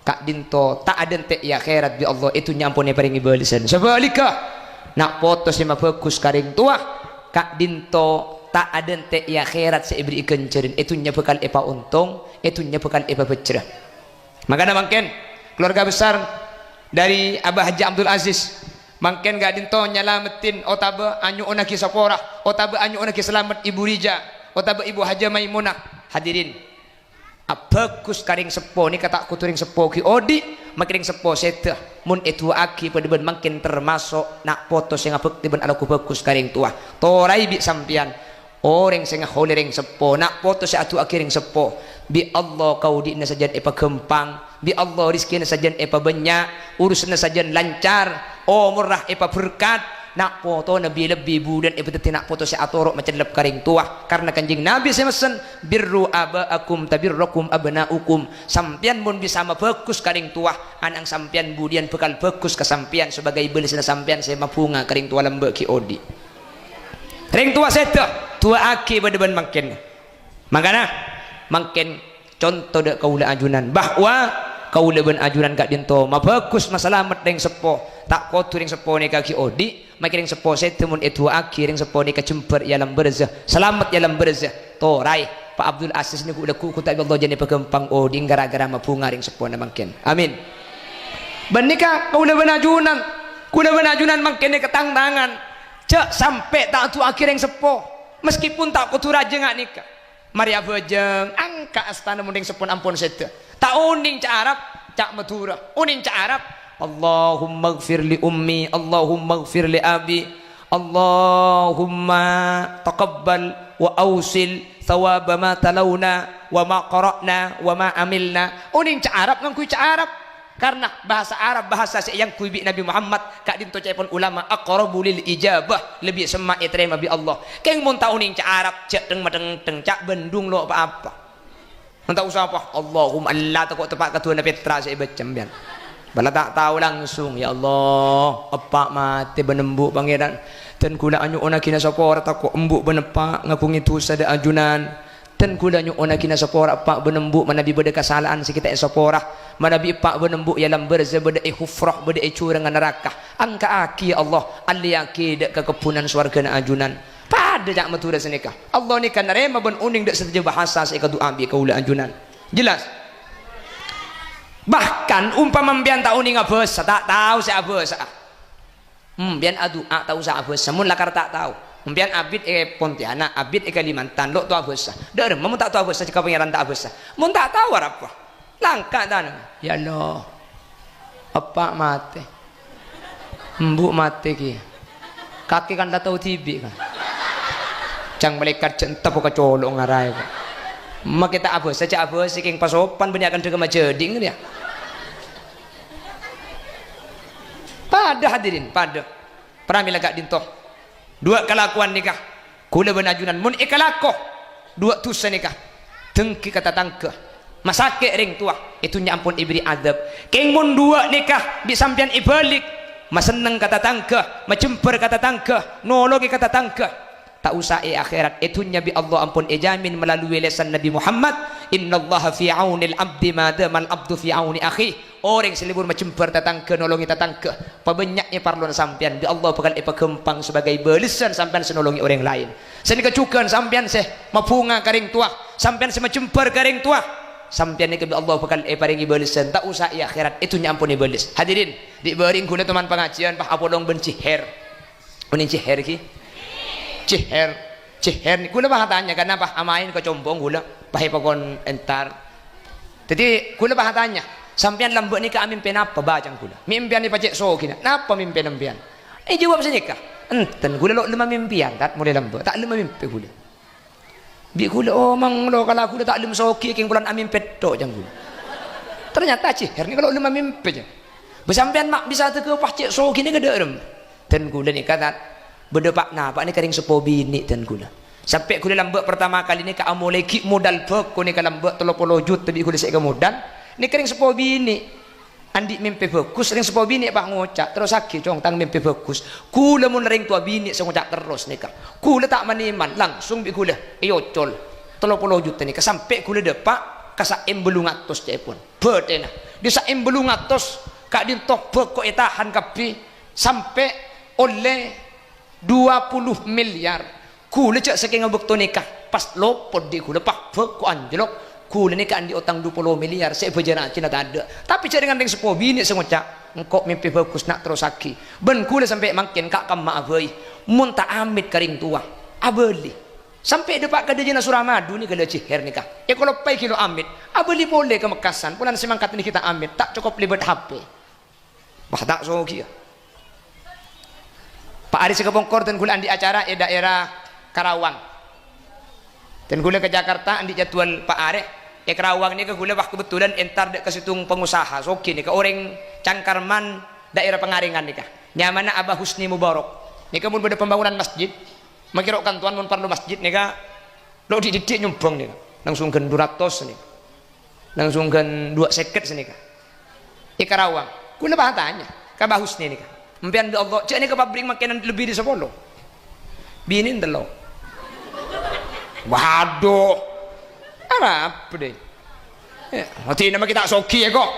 Kak dinto tak ada ente ya akhirat bi Allah itu nyampone paringi balasan. Sebalika nak foto si mafokus karing tua kak dinto tak ada ente ya akhirat seibri kencerin itu nyapekal epa untung itu nyapekal epa becerah. Makanya mungkin keluarga besar dari Abah Haji Abdul Aziz mungkin gak dinto nyalamatin otabe anyu onaki sapora otabe anyu onaki selamat Ibu Rija otabe Ibu Haja Maimunah. Hadirin abakus karing sepo ni kata kuturing sepo ki odi makiring sepo seta mun itu aki pada ben makin termasuk nak foto sing abek tiben ala ku bagus karing tua torai bi sampian orang sing holering sepo nak foto si atu akiring sepo bi Allah kau di sajan epa gempang bi Allah rizkina sajan epa banyak urusna sajan lancar murah epa berkat nak foto nabi lebih budan epa nak foto si atorok macam lep karing tua karena kanjing nabi semesen birru abaakum tabirrukum abnaukum sampian mun bisa bagus karing tua anang sampian budian bekal bagus ke sampian sebagai belisna sampian saya mapunga karing tua lembe ki odi ring tua seta tua aki bedeban makin makana makin contoh dek kaula ajunan bahwa kaula ben ajunan kak dinto mabagus masalamat deng sepo tak kotor ring sepo ni kaki odi makin ring sepo seta mun itu aki ring sepo ni kacemper ya lam berzah selamat ya lam berzah torai Pak Abdul Aziz ni ku tak Allah jani pegempang odi gara-gara mapunga ring sepo na makin amin benika kaula ben ajunan kuda ben ajunan makin ni ketangtangan cek sampai tak tu akhir yang sepo meskipun tak kutu raja ngak nikah mari abajeng angka astana munding sepon ampun seta tak uning cak Arab cak Madura uning cak Arab Allahumma gfir li ummi Allahumma gfir li abi Allahumma taqabbal wa awsil thawaba ma talawna wa ma qara'na wa ma amilna uning cak Arab ngangkui cak Arab karena bahasa Arab bahasa yang kuibi Nabi Muhammad kak dinto cepon ulama aqrabu lil ijabah lebih semak terima bi Allah keng mun tauning cak Arab cak deng madeng deng cak bendung lo apa entah usah apa Allahumma Allah takut tepat ketua Petra saya baca biar bala tak tahu langsung ya Allah apa mati benembuk pangeran dan kula anyu ona kina sapora takut embuk benepak ngapung itu sada ajunan dan kula anyu ona kina sapora pak benembuk manabi beda kesalahan sikita sapora manabi pak benembuk ya lam berza beda hufrah beda curangan neraka angka aki ya Allah ali aki dak kekepunan swarga na ajunan pada jak matura senikah Allah ni kan nerema ben uning dak saja bahasa saya doa bi kaula ajunan jelas bahkan umpama mbian tak uning abes tak tahu saya abes mbian adu tahu saya abes mun lakar tak tahu mbian abid Pontianak abid Kalimantan lo tu abes der mun tak tahu abes jika pangeran tak abes mun tak tahu apa langka dan ya Allah apa mati mbuk mati ki kaki kan tak tahu tibi kan cang malaikat centap ke colong ngarai mak kita abes saja abes siking pasopan banyak kan juga majading dia pada hadirin pada pernah milagak dintoh dua kelakuan nikah kula benajunan mun ikalakoh dua tu senikah tengki kata tangkah masake ring tua itu nya ampun ibri adab keng mun dua nikah di sampian ibalik maseneng kata tangkah macemper kata tangkah nologi kata tangkah tak usah akhirat itunya bi Allah ampun jamin melalui lesan Nabi Muhammad innallaha fi aunil abdi ma damal abdu fi auni akhi orang selibur macemper tatangke nolongi tatangke pabanyaknya parlon sampian bi Allah bakal ipagempang sebagai balesan sampian senolongi orang lain sen kecukan sampian seh mapunga karing tua sampian se macemper karing tua sampian ni bi Allah bakal paringi balesan tak usah akhirat itunya ampun balis hadirin dibering guna teman pengajian Pak Apolong benciher unin ciher ki ciher ni kula bahatanya kenapa amain ke combong kula pahe pakon entar jadi kula bahatanya sampean lambek ni ka amin penapa bacang kula mimpian ni pacek so kina napa mimpian empian jawab senika enten kula lo lema mimpian tat mulai lambek tak lema mimpi kula bi kula oh mang lo kala kula tak lem soki king bulan amin petto jang kula ternyata ciher ni kalau lema mimpi je besampean mak bisa teu pacek so kini gederem ten kula ni kata berdepak napa ni kering sepo bini dan gula sampai gula lambek pertama kali ni ka amolai ki modal bek ko ni ka lambek 30 juta tapi gula sek ke modal ni kering sepo bini andi mimpi bagus ring sepo bini pak ngocak terus sakit cong tang mimpi bagus gula mun ring tua bini ngocak terus ni ka gula tak maniman langsung bi gula col 30 juta ni ka sampai gula depak ka saem belungatos cepon bedena di saem belungatos ka dintok bek ko etahan kapi sampai oleh 20 miliar kula cak saking ngabekto nikah pas lopot di kula pak bek ko anjlok kula nikah di utang 20 miliar saya bejana cina tak ada tapi cak dengan ring sepo bini sengocak engkau mimpi bagus nak terus aki ben kula sampai makin kak kama abai mun tak amit karing tua abeli sampai depak kada jena Suramadu ni kada ciher nikah kalau pai kilo amit abeli boleh ke Mekasan punan semangkat ni kita amit tak cukup libet HP bah tak so kia Pak Aris Kebongkor dan gula andi acara daerah Karawang dan gula ke Jakarta andi jadwal Pak Aris Karawang ni ke gula wah kebetulan entar dek ke situng pengusaha soki ni ke orang Cangkarman daerah Pengaringan ni kah nyamana Abah Husni Mubarak ni ke mun beda pembangunan masjid makirokkan tuan mun perlu masjid ni kah lo dididik nyumbang ni langsung gen 200 ni langsung gen 2 seket ni kah Karawang gula bahatanya ke Abah Husni ni kah Mpian Allah, cak ni ke pabrik makanan lebih di 10. Bini telo. Waduh. Apa deh? Hati nama kita soki ya kok.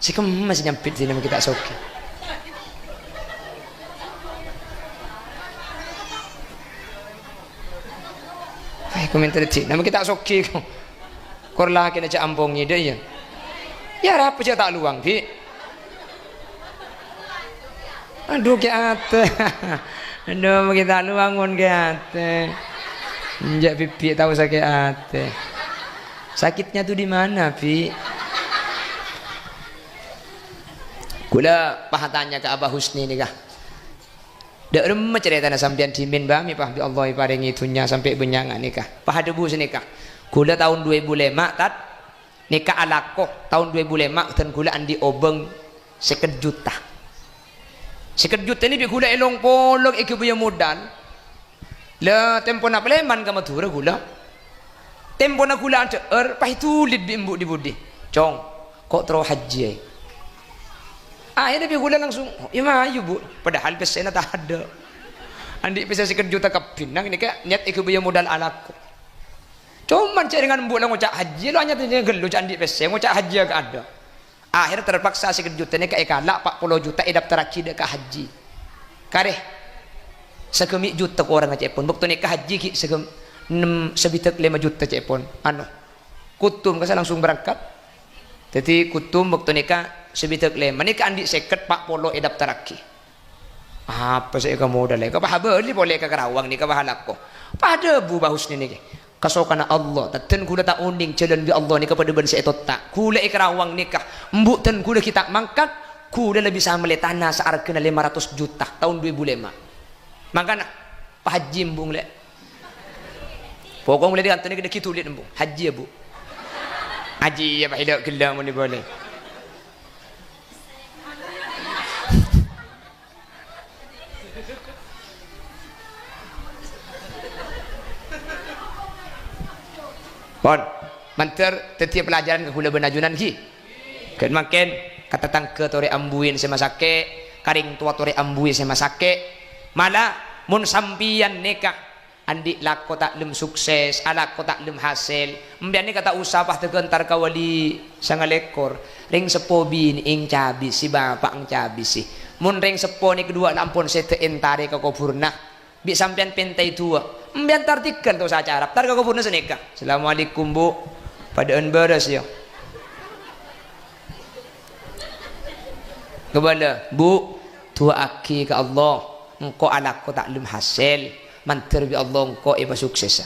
Si kamu masih nyampit sih nama kita soki. Hai komentar cik, nama kita soki kok. Korlah kena cak ambongnya deh ya. Ya apa cak tak luang, Bi? Aduh ke ate aduh kita lu bangun ke ate njak pipi tahu sakit ate sakitnya tuh di mana Pi kula pahatanya ke Abah Husni ni kah dak remeh ceritana sampean dimin bami pah bi Allah paringi itunya sampai benyangan nikah pah debu senikah kula tahun 2005 tat nikah alakoh tahun 2005 dan kula andi obeng 50 juta sekedjut ini bi gula elong polong iki punya modal la tempo na pleman ka matura gula tempo na gula cer pah tulit bi embu di budi cong kok tro haji akhirnya bi gula langsung ima ayu bu padahal pesena tak ada andi pesa sekedjut ka pinang ini ka nyat iki punya modal alak cuman cari dengan embu lang ngocak haji lo hanya tanya gelu andi pesa ngocak haji ka ada akhirnya terpaksa sekedjut ini ke ekalak 40 juta daftar haji ke haji kareh segemi juta ke orang aja pun waktu nikah haji ki segem 6 sebitek 5 juta aja pun anu kutum kasa langsung berangkat jadi kutum waktu nikah sebitek 5 nikah andi seket 40 daftar haji apa saya kamu modal ke pahabeli boleh ke Karawang nikah bahalak ko pada bu bahus ni kasokana Allah ten kula tak unding jalan bi Allah ni kepada ben seetot tak kula Karawang nikah embuk ten kula kita mangkat kula lebih bisa mele tanah searkeuna 500 juta tahun 2005 makana Pak Haji embung le pokok mulai dikantoni kita kitu lihat embung haji ya bu haji ya Pak hidak gelam ni boleh pon manter tetiap pelajaran ke kula benajunan ki kan makin kata tangke tore ambuin semasake karing tua tore ambuin semasake malah mun sampian nikah andi lako tak lem sukses alako tak lem hasil mbian ni kata usapah tegentar kawali sangalekor ring sepobi ni ing cabi si bapak ang cabi si mun ring sepo ni kedua lampun sete entare ke kupurna bi sampian pentai tua mbian tartikel tu sa carap tar ke kupurna senika assalamualaikum bu padaan beres ya kebala bu tua aki ke Allah engkau alako tak lem hasil mantir bi Allah engkau iba sukses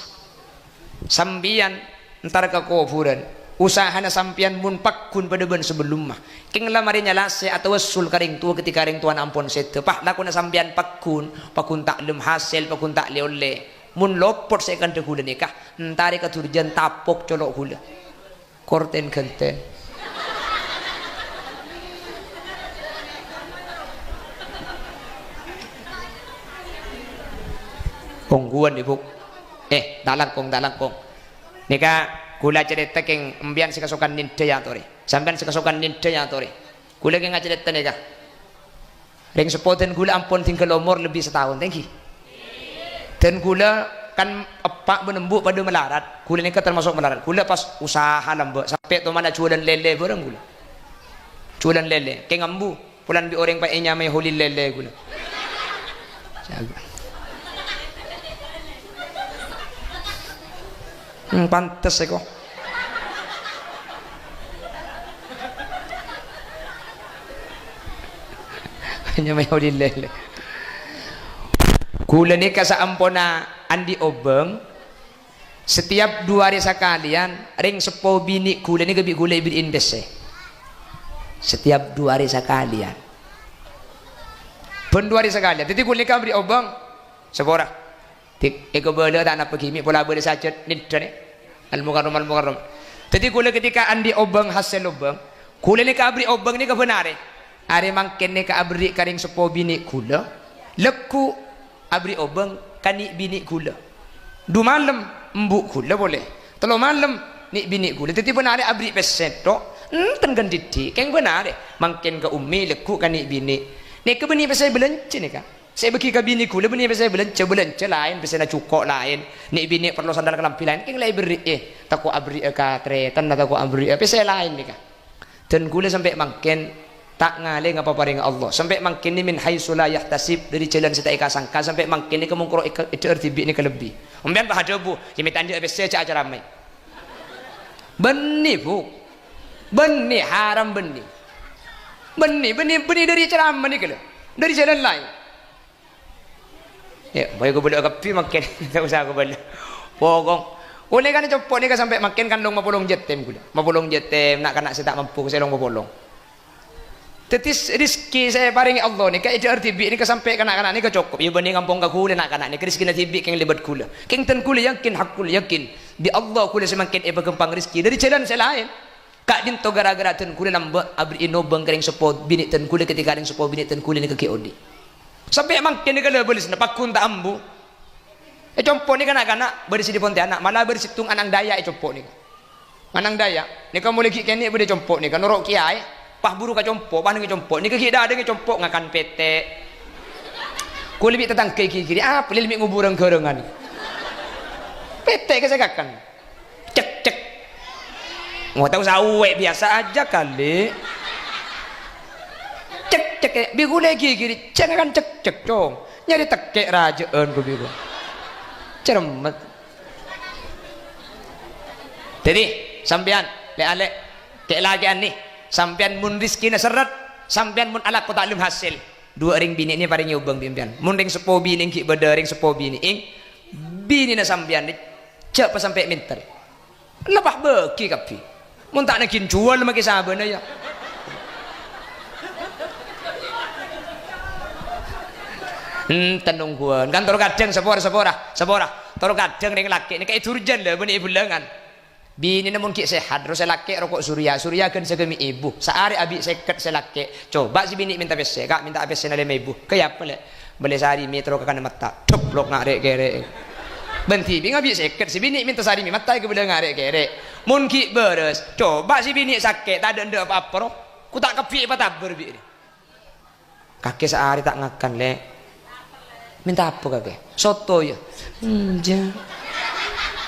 sambian entar ke kuburan usahana sampian mun pakkun pada ben sebelum mah king lamarinya lase atau wasul karing tua ketika karing tuan ampun sete pah lakuna sampian pakkun tak lem hasil pakun tak le mun lopot saya kan hula nikah entari ka turjan tapok colok hula korten genten pongguan ibu tak langkong nika kula cerita keng embian sikasukan ninde ya tori sampean sikasukan ninde ya tori kula keng cerita nika ring sepoten kula ampun tinggal umur lebih setahun thank you dan kula kan epak menembuk pada melarat kula nika termasuk melarat kula pas usaha lambek sampai tu mana jualan lele bareng kula jualan lele keng ambu pulan bi orang pae nyamai holi lele kula jago pantes kok hanya may lele kula ni kasaampona andi obeng setiap 2 hari sekalian ring sepo bini kula ni gabi gula ibin indes setiap 2 hari sekalian pun 2 hari sekalian jadi kula ka beri obeng sepora tik eko bala tak nak pergi mi pola bala saja nidda ni al-mukarram jadi kula ketika andi obeng hasil obeng kula ni ka beri obeng ni kebenare are mangken ni ka abri karing sepo bini kula leku abri obeng kani bini kula 2 malam embu kula boleh 3 malam ni bini kula jadi benare abri peseto enten ganditi keng benare mangken ka ummi leku kani bini ni ke bini pesai belence ni ka saya bagi ke bini kula bini pesai belence lain pesai na cukok lain ni bini perlu sandal kelampi lain keng lai beri tako abri ka tretan tako abri pesai lain ni ka dan kula sampai mangken tak ngale ngapa paring Allah sampai mangkin ni min haitsu la yahtasib dari jalan sita ika sangka sampai mangkin ni kemungkro itu RTB ni kelebih umbian bah debu jimi tanda bese ca acara mai benih bu benih haram benih dari ceramah ni kele dari jalan lain ya boy ko boleh kapi makin tak usah ko boleh pokong oleh kan cepot ni kan sampai makin kan long mapulong jetem kula mapulong jetem nak kanak saya tak mampu saya long mapulong tetis rizki saya paringi Allah ni kai RTB ni sampai kanak-kanak ni cukup ya benih kampung ka kula nak kanak ni rizki na tibi keng libat kula keng ten kula yakin hakul yakin di Allah kula semakin gempang rizki dari jalan saya lain kak din to gara-gara ten kula nambah abri inobang kering support bini ten kula ketika ring support bini ten kula ni ke KOD sampai makin ni kala belis na pakun ta ambu compo ni kanak-kanak berisi di Pontianak malah berisi tung anang daya compo ni anang daya ni kamu lagi kene berde compo ni kan norok kiai pah buru ka compo pah ngi compo ni ke kida ada ngi compo ngakan pete ku lebih tentang kiri apa lebih nguburang kerengan pete ke sekakan cek mau tahu sawe biasa aja kali cek bigu lagi kiri cek kan cek cong nyari tekek rajaan ku bigu ceremet jadi sampean le kek lagi ani sampean mun rizki na seret sampean mun ala kota alim hasil 2 ring bini ni paring ubang pimpian mun ring sepo bini ki beda ring sepo bini ing bini na sampean ni cek pa sampai minter lepas beki kapi mun tak nakin jual maki sabana ya tenungguan kan toro kadang sepora toro kadang ring laki ni kayak durjan lah bani bulangan bini namun ki sehat terus laki rokok surya kan segemi ibu sehari abi seket selaki coba si bini minta pese kak minta pese na lima ibu kayak apa le boleh sehari metro ke kanan mata ceplok nak rek kere Benti bi ngabi seket si bini minta sari mi matai ke beda ngarek kerek. Mun ki beres. Coba si bini sakit tak ada apa-apa roh. Ku tak kepi apa tabar bi. Kakek sehari tak ngakan le. Minta apa kakek? Soto ya. Ja.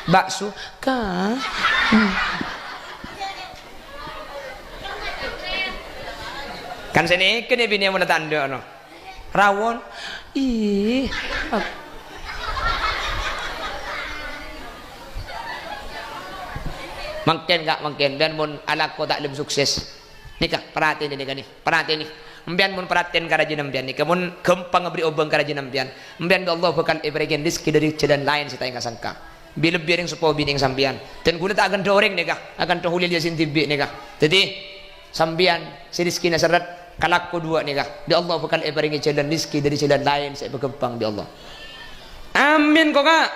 Bakso ka. Kan sini kene bini mun tanda no. Rawon. Ih. Mungkin enggak mungkin dan mun alako tak lebih sukses nikah perhatian ini kan nih perhatian nih mbian mun perhatian karajinan mbian nih mun gampang ngabri obeng karajinan mbian mbian Allah bakal iberikan rezeki dari jalan lain kita enggak sangka bila biaring sepo bining sambian dan gula tak akan doreng nikah akan tohulil yasin tibi nikah jadi sambian si rezeki nasarat kalakku dua nikah di Allah bakal iberikan jalan rezeki dari jalan lain saya berkembang di Allah amin kok kak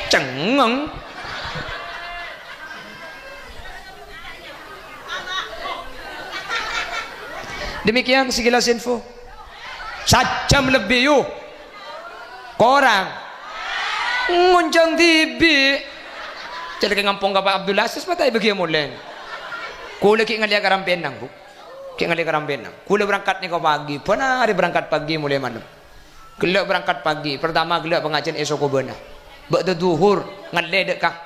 cengeng. Demikian sekilas info. Sajam lebih yuk. Korang nguncang tibi. Jadi ke ngampung ka Pak Abdul Aziz patay bagi mulai. Kula ki ngalia karampen nang bu. Ki ngalia karampen nang. Kula berangkat ni kau pagi. Pernah hari berangkat pagi mulai malam. Gelak berangkat pagi. Pertama gelak pengajian esok beuna. Ba'da duhur ngalia dekah.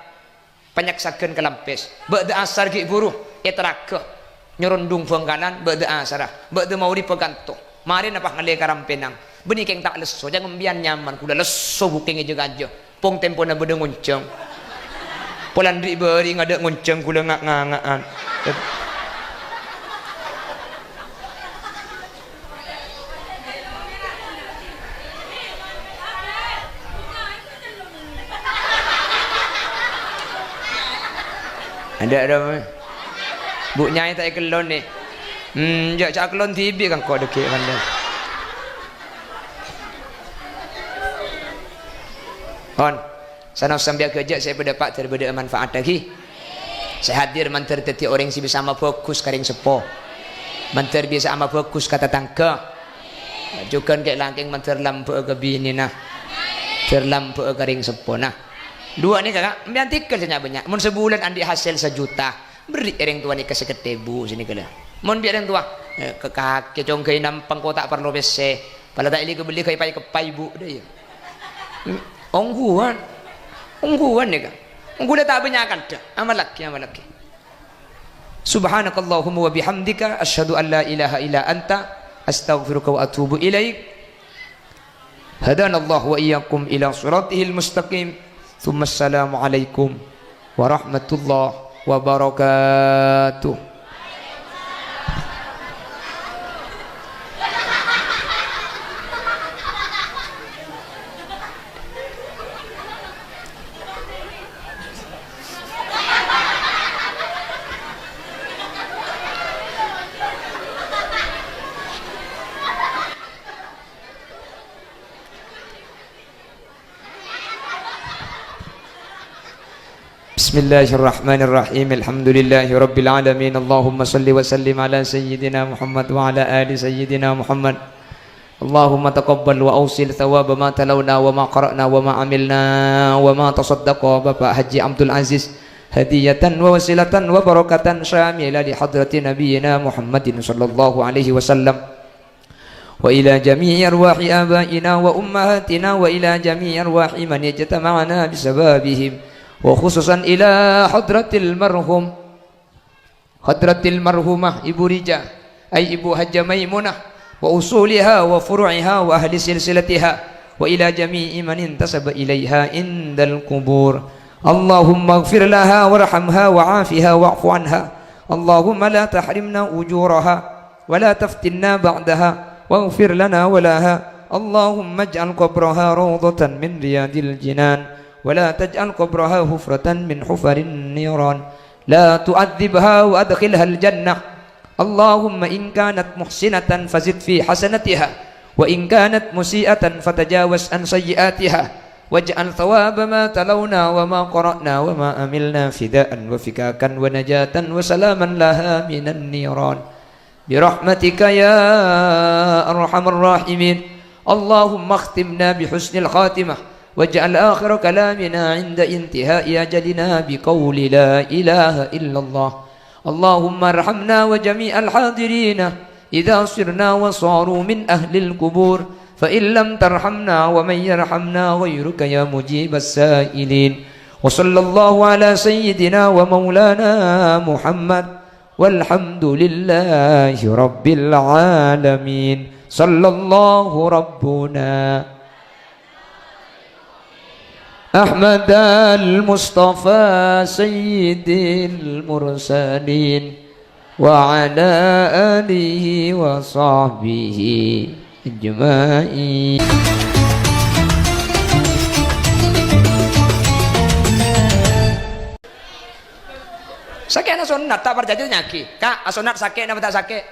Penyaksakan ke lampes. Ba'da asar ki buruh etraka. Nyorondung penggalan berde asara berde mau dipeganto mari napa ngale karampenang benih keng tak leso jangan mbian nyaman kuda leso buking juga aja pong tempo na berde ngunceng polan ri beri ngada ngunceng kuda ngak-ngangaan ada Bu nyai tak kelon ni. Jak cak kelon tibi kan kau dekik kan dia. On, sana sambil kerja saya berdapat terbedak manfaat lagi. Saya hadir manter teti orang si bisa sama fokus karing sepo. Manter biasa sama fokus kata tangka. Juga kayak langking manter lampu ke bini nah. Terlampu karing sepo nah. Dua ni kakak, ambil antikel saja banyak. Mun sebulan andi hasil 1 juta. Beri orang tua ni keseketebu sini kala. Mon biar orang tua ke kakek congkai nampang kota perlu bese. Pada tak ili kebeli kai pai kepai bu dia. Ongguan ni kan. Ongguan tak banyak kan dah. Amal laki. Subhanakallahumma wa bihamdika asyhadu an la ilaha illa anta astaghfiruka wa atubu ilaik. Hadanallahu wa iyyakum ila siratihil mustaqim. Thumma assalamu alaikum warahmatullahi wabarakatuh. Bismillahirrahmanirrahim. Alhamdulillahirabbil alamin. Allahumma salli wa sallim ala sayyidina Muhammad wa ala ali sayyidina Muhammad. Allahumma taqabbal wa awsil thawaba ma talawna wa ma qara'na wa ma amilna wa ma tasaddaqa Bapak Haji Abdul Aziz hadiyatan wa wasilatan wa barakatan syamila li hadrati nabiyyina Muhammadin sallallahu alaihi wasallam wa ila jami'i arwahi abaina wa ummahatina wa ila jami'i arwahi man yajtama'ana bisababihim وخصوصا إلى حضرة المرحومة Ibu Rija أي Ibu Hajjah Maimunah وأصولها وفروعها وأهل سلسلتها وإلى جميع من انتسب إليها عند القبور اللهم اغفر لها وارحمها وعافها واعف عنها اللهم لا تحرمنا أجورها ولا تفتنا بعدها واغفر لنا ولها اللهم اجعل قبرها روضة من رياض الجنان ولا تجعل قبرها حفرة من حفر النيران لا تعذبها وأدخلها الجنة اللهم إن كانت محسنة فزد في حسنتها وإن كانت مسيئة فتجاوز عن سيئاتها واجعل ثواب ما تلونا وما قرأنا وما أملنا فداء وفكاكا ونجاة وسلاما لها من النيران برحمتك يا أرحم الراحمين اللهم اختمنا بحسن الخاتمة واجعل آخر كلامنا عند انتهاء أجلنا بقول لا إله إلا الله. اللهم ارحمنا وجميع الحاضرين إذا صرنا وصاروا من أهل القبور، فإن لم ترحمنا ومن يرحمنا غيرك يا مجيب السائلين. وصلى الله على سيدنا ومولانا محمد والحمد لله رب العالمين. صلى الله ربنا أحمد المصطفى سيد المرسلين وعلى آله وصحبه أجمعين. Sakit na sunat tak perjanjian nyaki. Kak, sunat sakit apa tak sakit?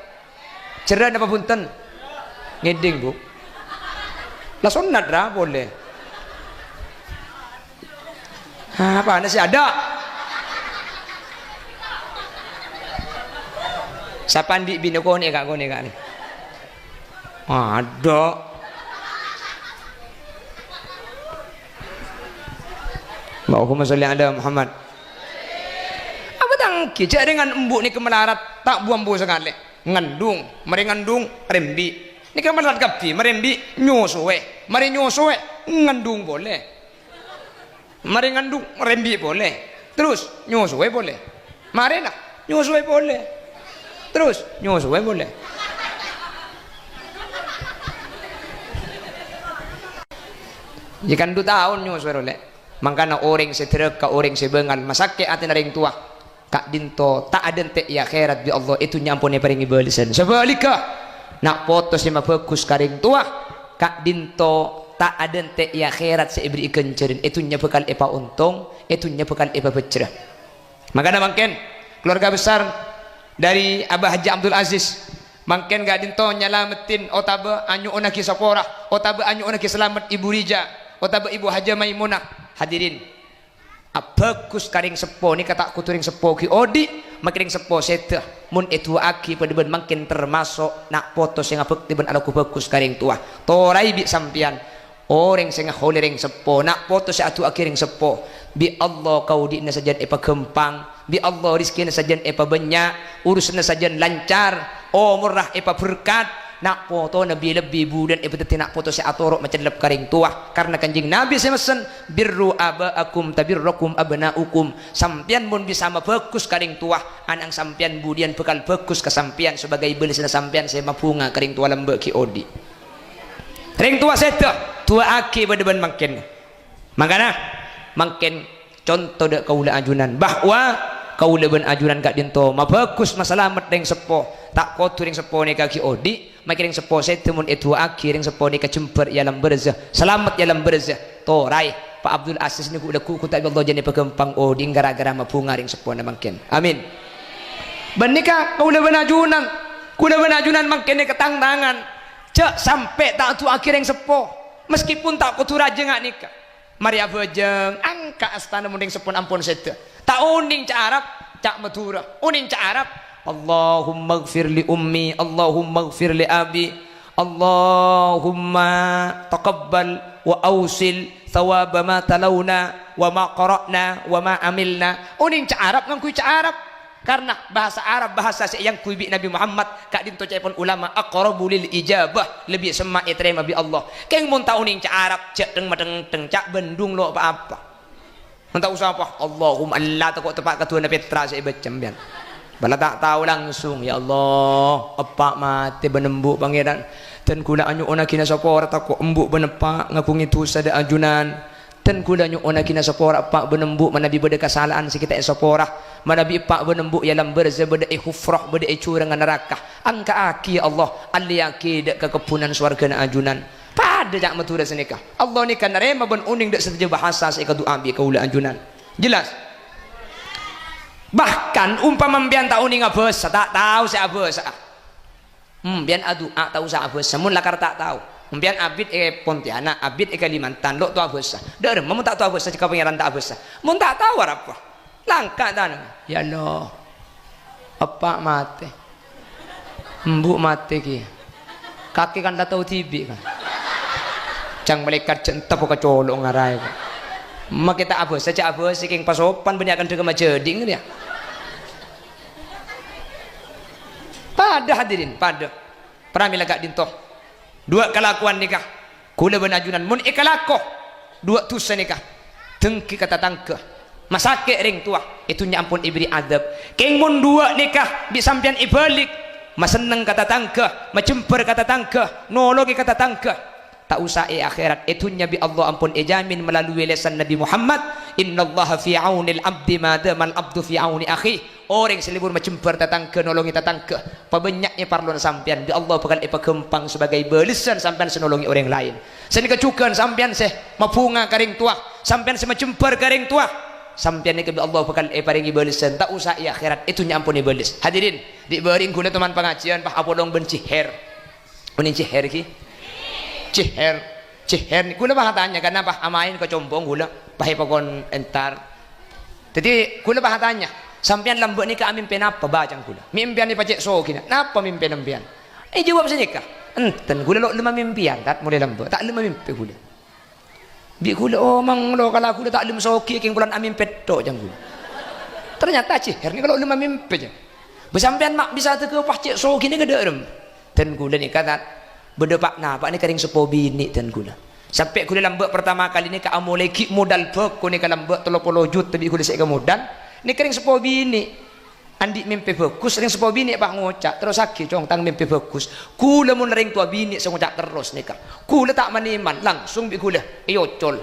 Cerah apa punten? Ngeding bu. Lah sunat dah boleh. Apa nasi ada? Sapandi bini kau ni kak ni. Ada. Allahumma sholli ala Muhammad. Apa tangki? Cak dengan embuk ni kemelarat tak buang-buang sekali. Ngandung, mari ngandung rembi. Ni kemelarat kapi, merembi nyusuwe, mari nyusuwe ngandung boleh. Mari ngandung rembi boleh, terus nyusuwe boleh. Mari nak nyusuwe boleh, terus nyusuwe boleh. Jika 2 tahun nyusuwe boleh. Mangkana orang seterek ke orang sebengal masake ati naring tua. Kak dinto tak ada ente ya akhirat bi Allah itu nyampune paring ibalisan. Sebalika nak foto si mabagus karing tua. Kak dinto tak ada ente ya akhirat seibri kencerin itu nyapekal epa untung itu nyapekal epa becerah. Makanya mungkin keluarga besar dari Abah Haji Abdul Aziz mungkin gak dinto nyalamatin otabe anyu onaki sapora otabe anyu onaki selamat Ibu Rija otabe Ibu Haja Maimunah. Hadirin abagus karing sepo ni kata kuturing sepo ki odi makiring sepo seta mun itu aki pada ben makin termasuk nak foto sing abek tiben alaku bagus karing tua torai bi sampian orang sing holering sepo nak foto satu akiring sepo bi Allah kau di sajan epa gempang bi Allah rizki sajan epa banyak urusna sajan lancar oh murah epa berkat nak foto Nabi lebih budan epa nak foto si atorok macam lep karing tua karena kanjing Nabi saya mesen birru abaakum tabirrukum abnaukum sampian mun bisa bagus karing tua anang sampian budian bekal bagus kesampian sebagai belisna sampian saya mabunga karing tua lembe ki odi karing tua seta tua aki bedeban makin makana makin contoh dek kaula ajunan bahwa kaula ben ajunan gak dinto mabagus masalamat deng sepo tak kotor ring sepo ni kaki odi makiring sepo setemun itu akhir ring sepo ni kecemper yalam berzah selamat yalam berzah torai Pak Abdul Aziz ni udah ku tak Allah jadi pegempang odi gara-gara mabunga ring sepo na makin amin benika kaula ben ajunan kuda ben ajunan makin ni ketangtangan cek sampai tak tu akhir ring sepo meskipun tak kotor aja ngak nikah mari abajeng angka astana munding sepon ampun sete tak uning ca Arab cak Madura uning ca Arab Allahumma ighfir li ummi Allahumma ighfir li abi Allahumma taqabbal wa awsil thawaba ma talawna wa ma qara'na wa ma amilna uning ca Arab ngangkuy ca Arab karena bahasa Arab bahasa yang kuibi Nabi Muhammad kak dinto caipun ulama aqrabu lil ijabah lebih semak terima bi Allah keng mun tau ning ca Arab cek deng madeng deng cak bendung lo apa-apa entah usah apa Allahumma Allah takut tepat ketua Petra saya baca mbian bala tak tahu langsung ya Allah apa mati benembuk pangeran dan kula anyu ona kina sapa takut embuk benepak ngaku itu sada ajunan dan kula anyu ona kina sapa pak benembuk manabi beda kesalahan sikita sapa manabi pak benembuk yalam berza beda hufrah beda curang neraka angka aki Allah ali aki dak kekepunan swarga na ajunan pada jak matura senikah Allah ni kan nerema ben uning dak setuju bahasa saya doa bi kaula ajunan jelas bahkan umpama mbian tak uning abes tak tahu saya abes mbian adu tahu saya abes mun lakar tak tahu mbian abid Pontianak abid Kalimantan lo tu abes dak mun tak tahu abes jika pangeran tak abes mun tak tahu apa langka tan ya Allah apa mate mbuk mate ki kaki kan tak tahu tibi kan cang malaikat centap ke colok ngarai mak kita apa saja apa siking pasopan banyak kan dengan jeding dia pada hadirin pada pramila gak dintoh dua kelakuan nikah kula benajunan mun ikalakoh dua tusa nikah tengki kata tangke masake ring tua itu ampun ibri adab keng mun dua nikah disampian ibalik maseneng kata tangke macemper kata tangke nologi kata tangke tak usah akhirat itunya bi Allah ampun jamin melalui lesan Nabi Muhammad innallaha fi aunil abdi ma damal abdu fi auni akhi orang selibur macemper tatangke nolongi tatangke pabanyaknya parlon sampian bi Allah bakal ipakempang sebagai balesan sampian senolongi orang lain sen kecukan sampian seh mapunga karing tua sampian semacemper karing tua sampian ni ke Allah bakal paringi balesan tak usah akhirat itunya ampun balis hadirin dibering guna teman pengajian Pak Apolong benci her unin ciher ki ciher ni kula bah tanya kenapa amain ke combong kula pahe pakon entar jadi kula bah tanya sampean lambek ni ke mimpen apa bacang kula mimpian ni pacek so kina napa mimpen empian jawab saja kah enten kula lo lima mimpian tat mulai lambek tak lima mimpi kula bi kula oh mang lo kalau kula tak lima soki king bulan amin petok jang kula ternyata ciher ni kalau lima mimpi je besampean mak bisa teke pacek so kini ke derem ten kula ni kata berdepak nak ni kering sepo bini dan gula sampai kula lambek pertama kali ni ka amole ki modal pek ko ni ka lambek 30 juta tapi kula sek ke modal ni kering sepo bini andi mimpi fokus ring sepo bini pak ngocak terus sakit cong tang mimpi fokus kula mun ring tua bini ngocak terus ni ka kula tak maniman langsung bi kula col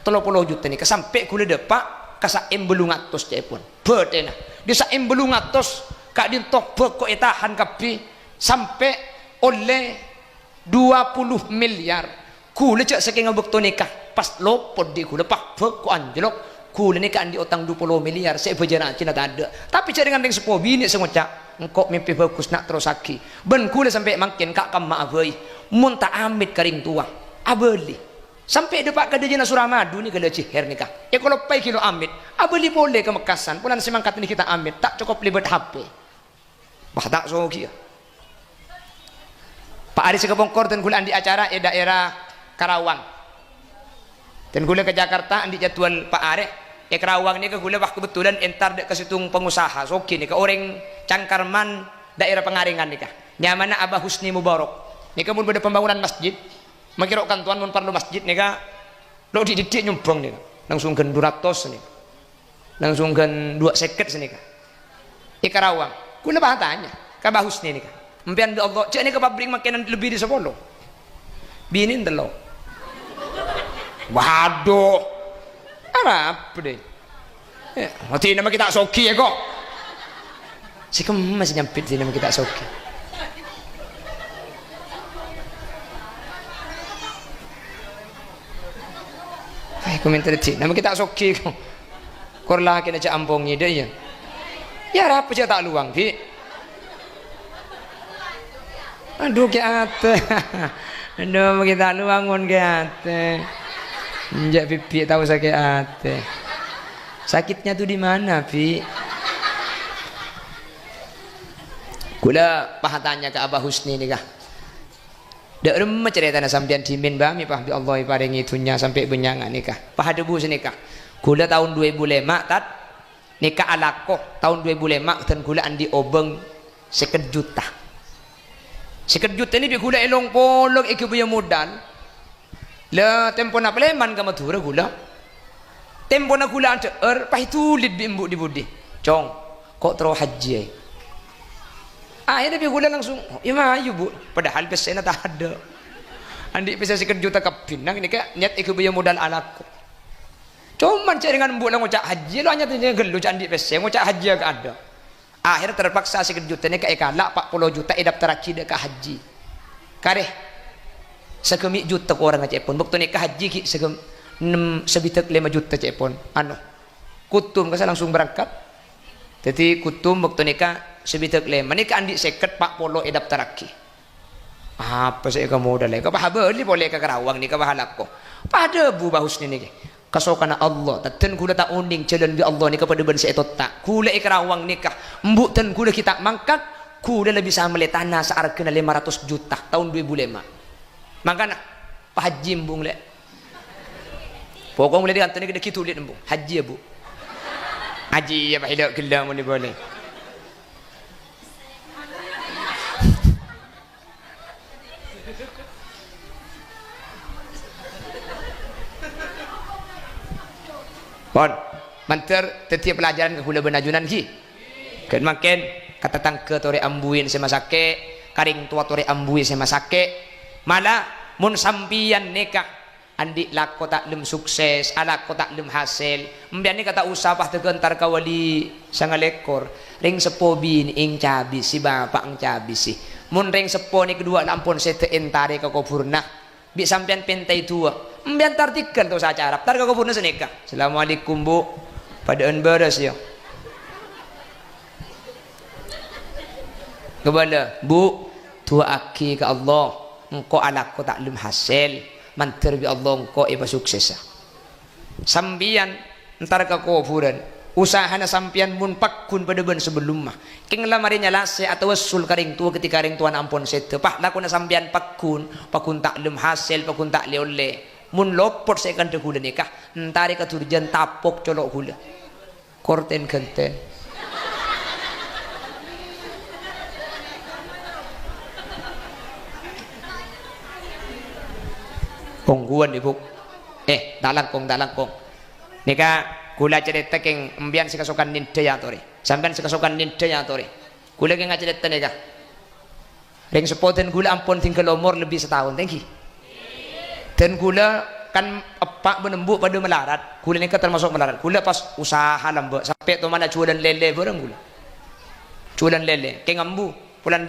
30 juta ni ka sampai kula depak ka saem belungatos cepon betena di saem belungatos ka dintok pek ko etahan kapi sampai oleh 20 miliar kula cak saking ngabekto nikah pas lopot di kula pak bek ko anjlok kula nikah andi utang 20 miliar saya bejana cina tak ada tapi cak dengan ring sepo bini ngocak engkau mimpi bagus nak terus aki ben kula sampai makin kak kam maabai mun tak amit karing tua abeli sampai depak kada jena Suramadu ni kada ciher nikah kalau pai kilo amit abeli boleh ke Mekasan punan semangkat ni kita amit tak cukup libet HP bah tak so kia Pak Aris Kebongkor dan gula andi acara daerah Karawang dan gula ke Jakarta andi jadwal Pak Aris Karawang ni ke gula wah kebetulan entar dek ke situng pengusaha so kini ke orang Cangkarman daerah Pengaringan ni kah nyamana Abah Husni Mubarak ni ke mun beda pembangunan masjid makirokkan tuan mun perlu masjid ni kah lo dididik nyumbang ni langsung gen 200 ni langsung gen 250 ni kah Karawang gula bahatanya ke Abah Husni ni kah Mpian bi Allah, cek ni ke pabrik makanan lebih di sepuluh. Binin telo. Waduh. Apa deh? Mati nama kita soki ya kok. Si masih nyampit di nama kita soki. Komentar cik, nama kita soki kok. Korlah kena cak ampongi deh ya. Ya apa cak tak luang bi. Aduh ke ate aduh kita lu bangun ke ate injak pipi tahu sakit ate sakitnya tuh di mana pi kula pahatanya ke Abah Husni ni kah dak remeh ceritana sampean dimin bami pah bi Allah paringi dunya sampai benyangan nikah pah debu senikah kula tahun 2005 tat nikah alakoh tahun 2005 dan kula andi obeng 50 juta sekejut ini bi gula elong polong iki punya modal la tempo na pleman ka matura gula tempo na gula ante pahitulit bi embu di budi cong kok terus haji akhirnya bi gula langsung ayo bu padahal pesen na tak ada andi pesen sekejut ka pinang ini ka nyat iki punya modal alaku cuman jaringan embu lang ngocak haji lo hanya tanya gelu andi pesen ngocak haji agak ada akhir terpaksa sekejutnya ke ekalak 40 juta daftar haji ke haji kareh sekemi juta ke orang aja pun waktu nikah haji ki sebitak 5 juta aja pun kutum kasa langsung berangkat jadi kutum waktu nikah sebitak 5 nikah andi seket 40 daftar haji apa saya kamu udah lagi apa beli boleh ke Karawang nikah bahalak ko pada bu bahus ni nih kasokana Allah taten kula tak unding jalan bi Allah ni kepada ben seetot tak kula Karawang nikah embuk ten kula kita mangkat kula lebih sama le tanah searkeuna 500 juta tahun 2005 makana Pak Haji embung le Pokok mulai diantar ni kena kita tulis embu. Haji ya bu. Haji ya pak hidup kelam ni boleh. Pon, manter setiap pelajaran ke hula benajunan ki. Kan makin kata tangke tore ambuin semasake, karing tua tore ambui semasake. Malah mun sampian nikah andi lako tak lem sukses, alako tak lem hasil. Mbian ni kata usapah tegentar kawali sangalekor. Ring sepo bin ing cabi si bapak ang cabi si. Mun ring sepo ni kedua lampun sete entare ke kupurna. Bi sampean pentai tua. Mbian tartikel tu sa Arab. Tar ke kupurna senika. Assalamualaikum bu. Padaan beres ya. Kebala bu tua aki ke Allah. Engkau alako tak lem hasil. Mantir bi Allah engkau iba sukses. Sambian entar ke kuburan. Usahana sampian mun pakkun pada ben sebelum mah. King lamarinya lase atau wasul karing tua ketika ring tuan ampun sete. Pak laku na sampian pakkun tak lem hasil, pakun tak le. Mun lopot saya kan dekula nikah. Entari ka turjan tapok colok hula. Korten kenten. Kongguan ibu. Dalangkong. Nikah kula cerita keng embian si kasukan ninte ya tori. Sampean si kasukan ninte ya tori. Kula keng cerita nikah. Ring sepoten kula ampun tinggal umur lebih setahun. Thank you. Dan kula kan apa menembuk pada melarat. Kula nikah termasuk melarat. Kula pas usaha lambak sampai tu mana jualan lele bareng kula. Jualan lele. Keng ambu pulan bi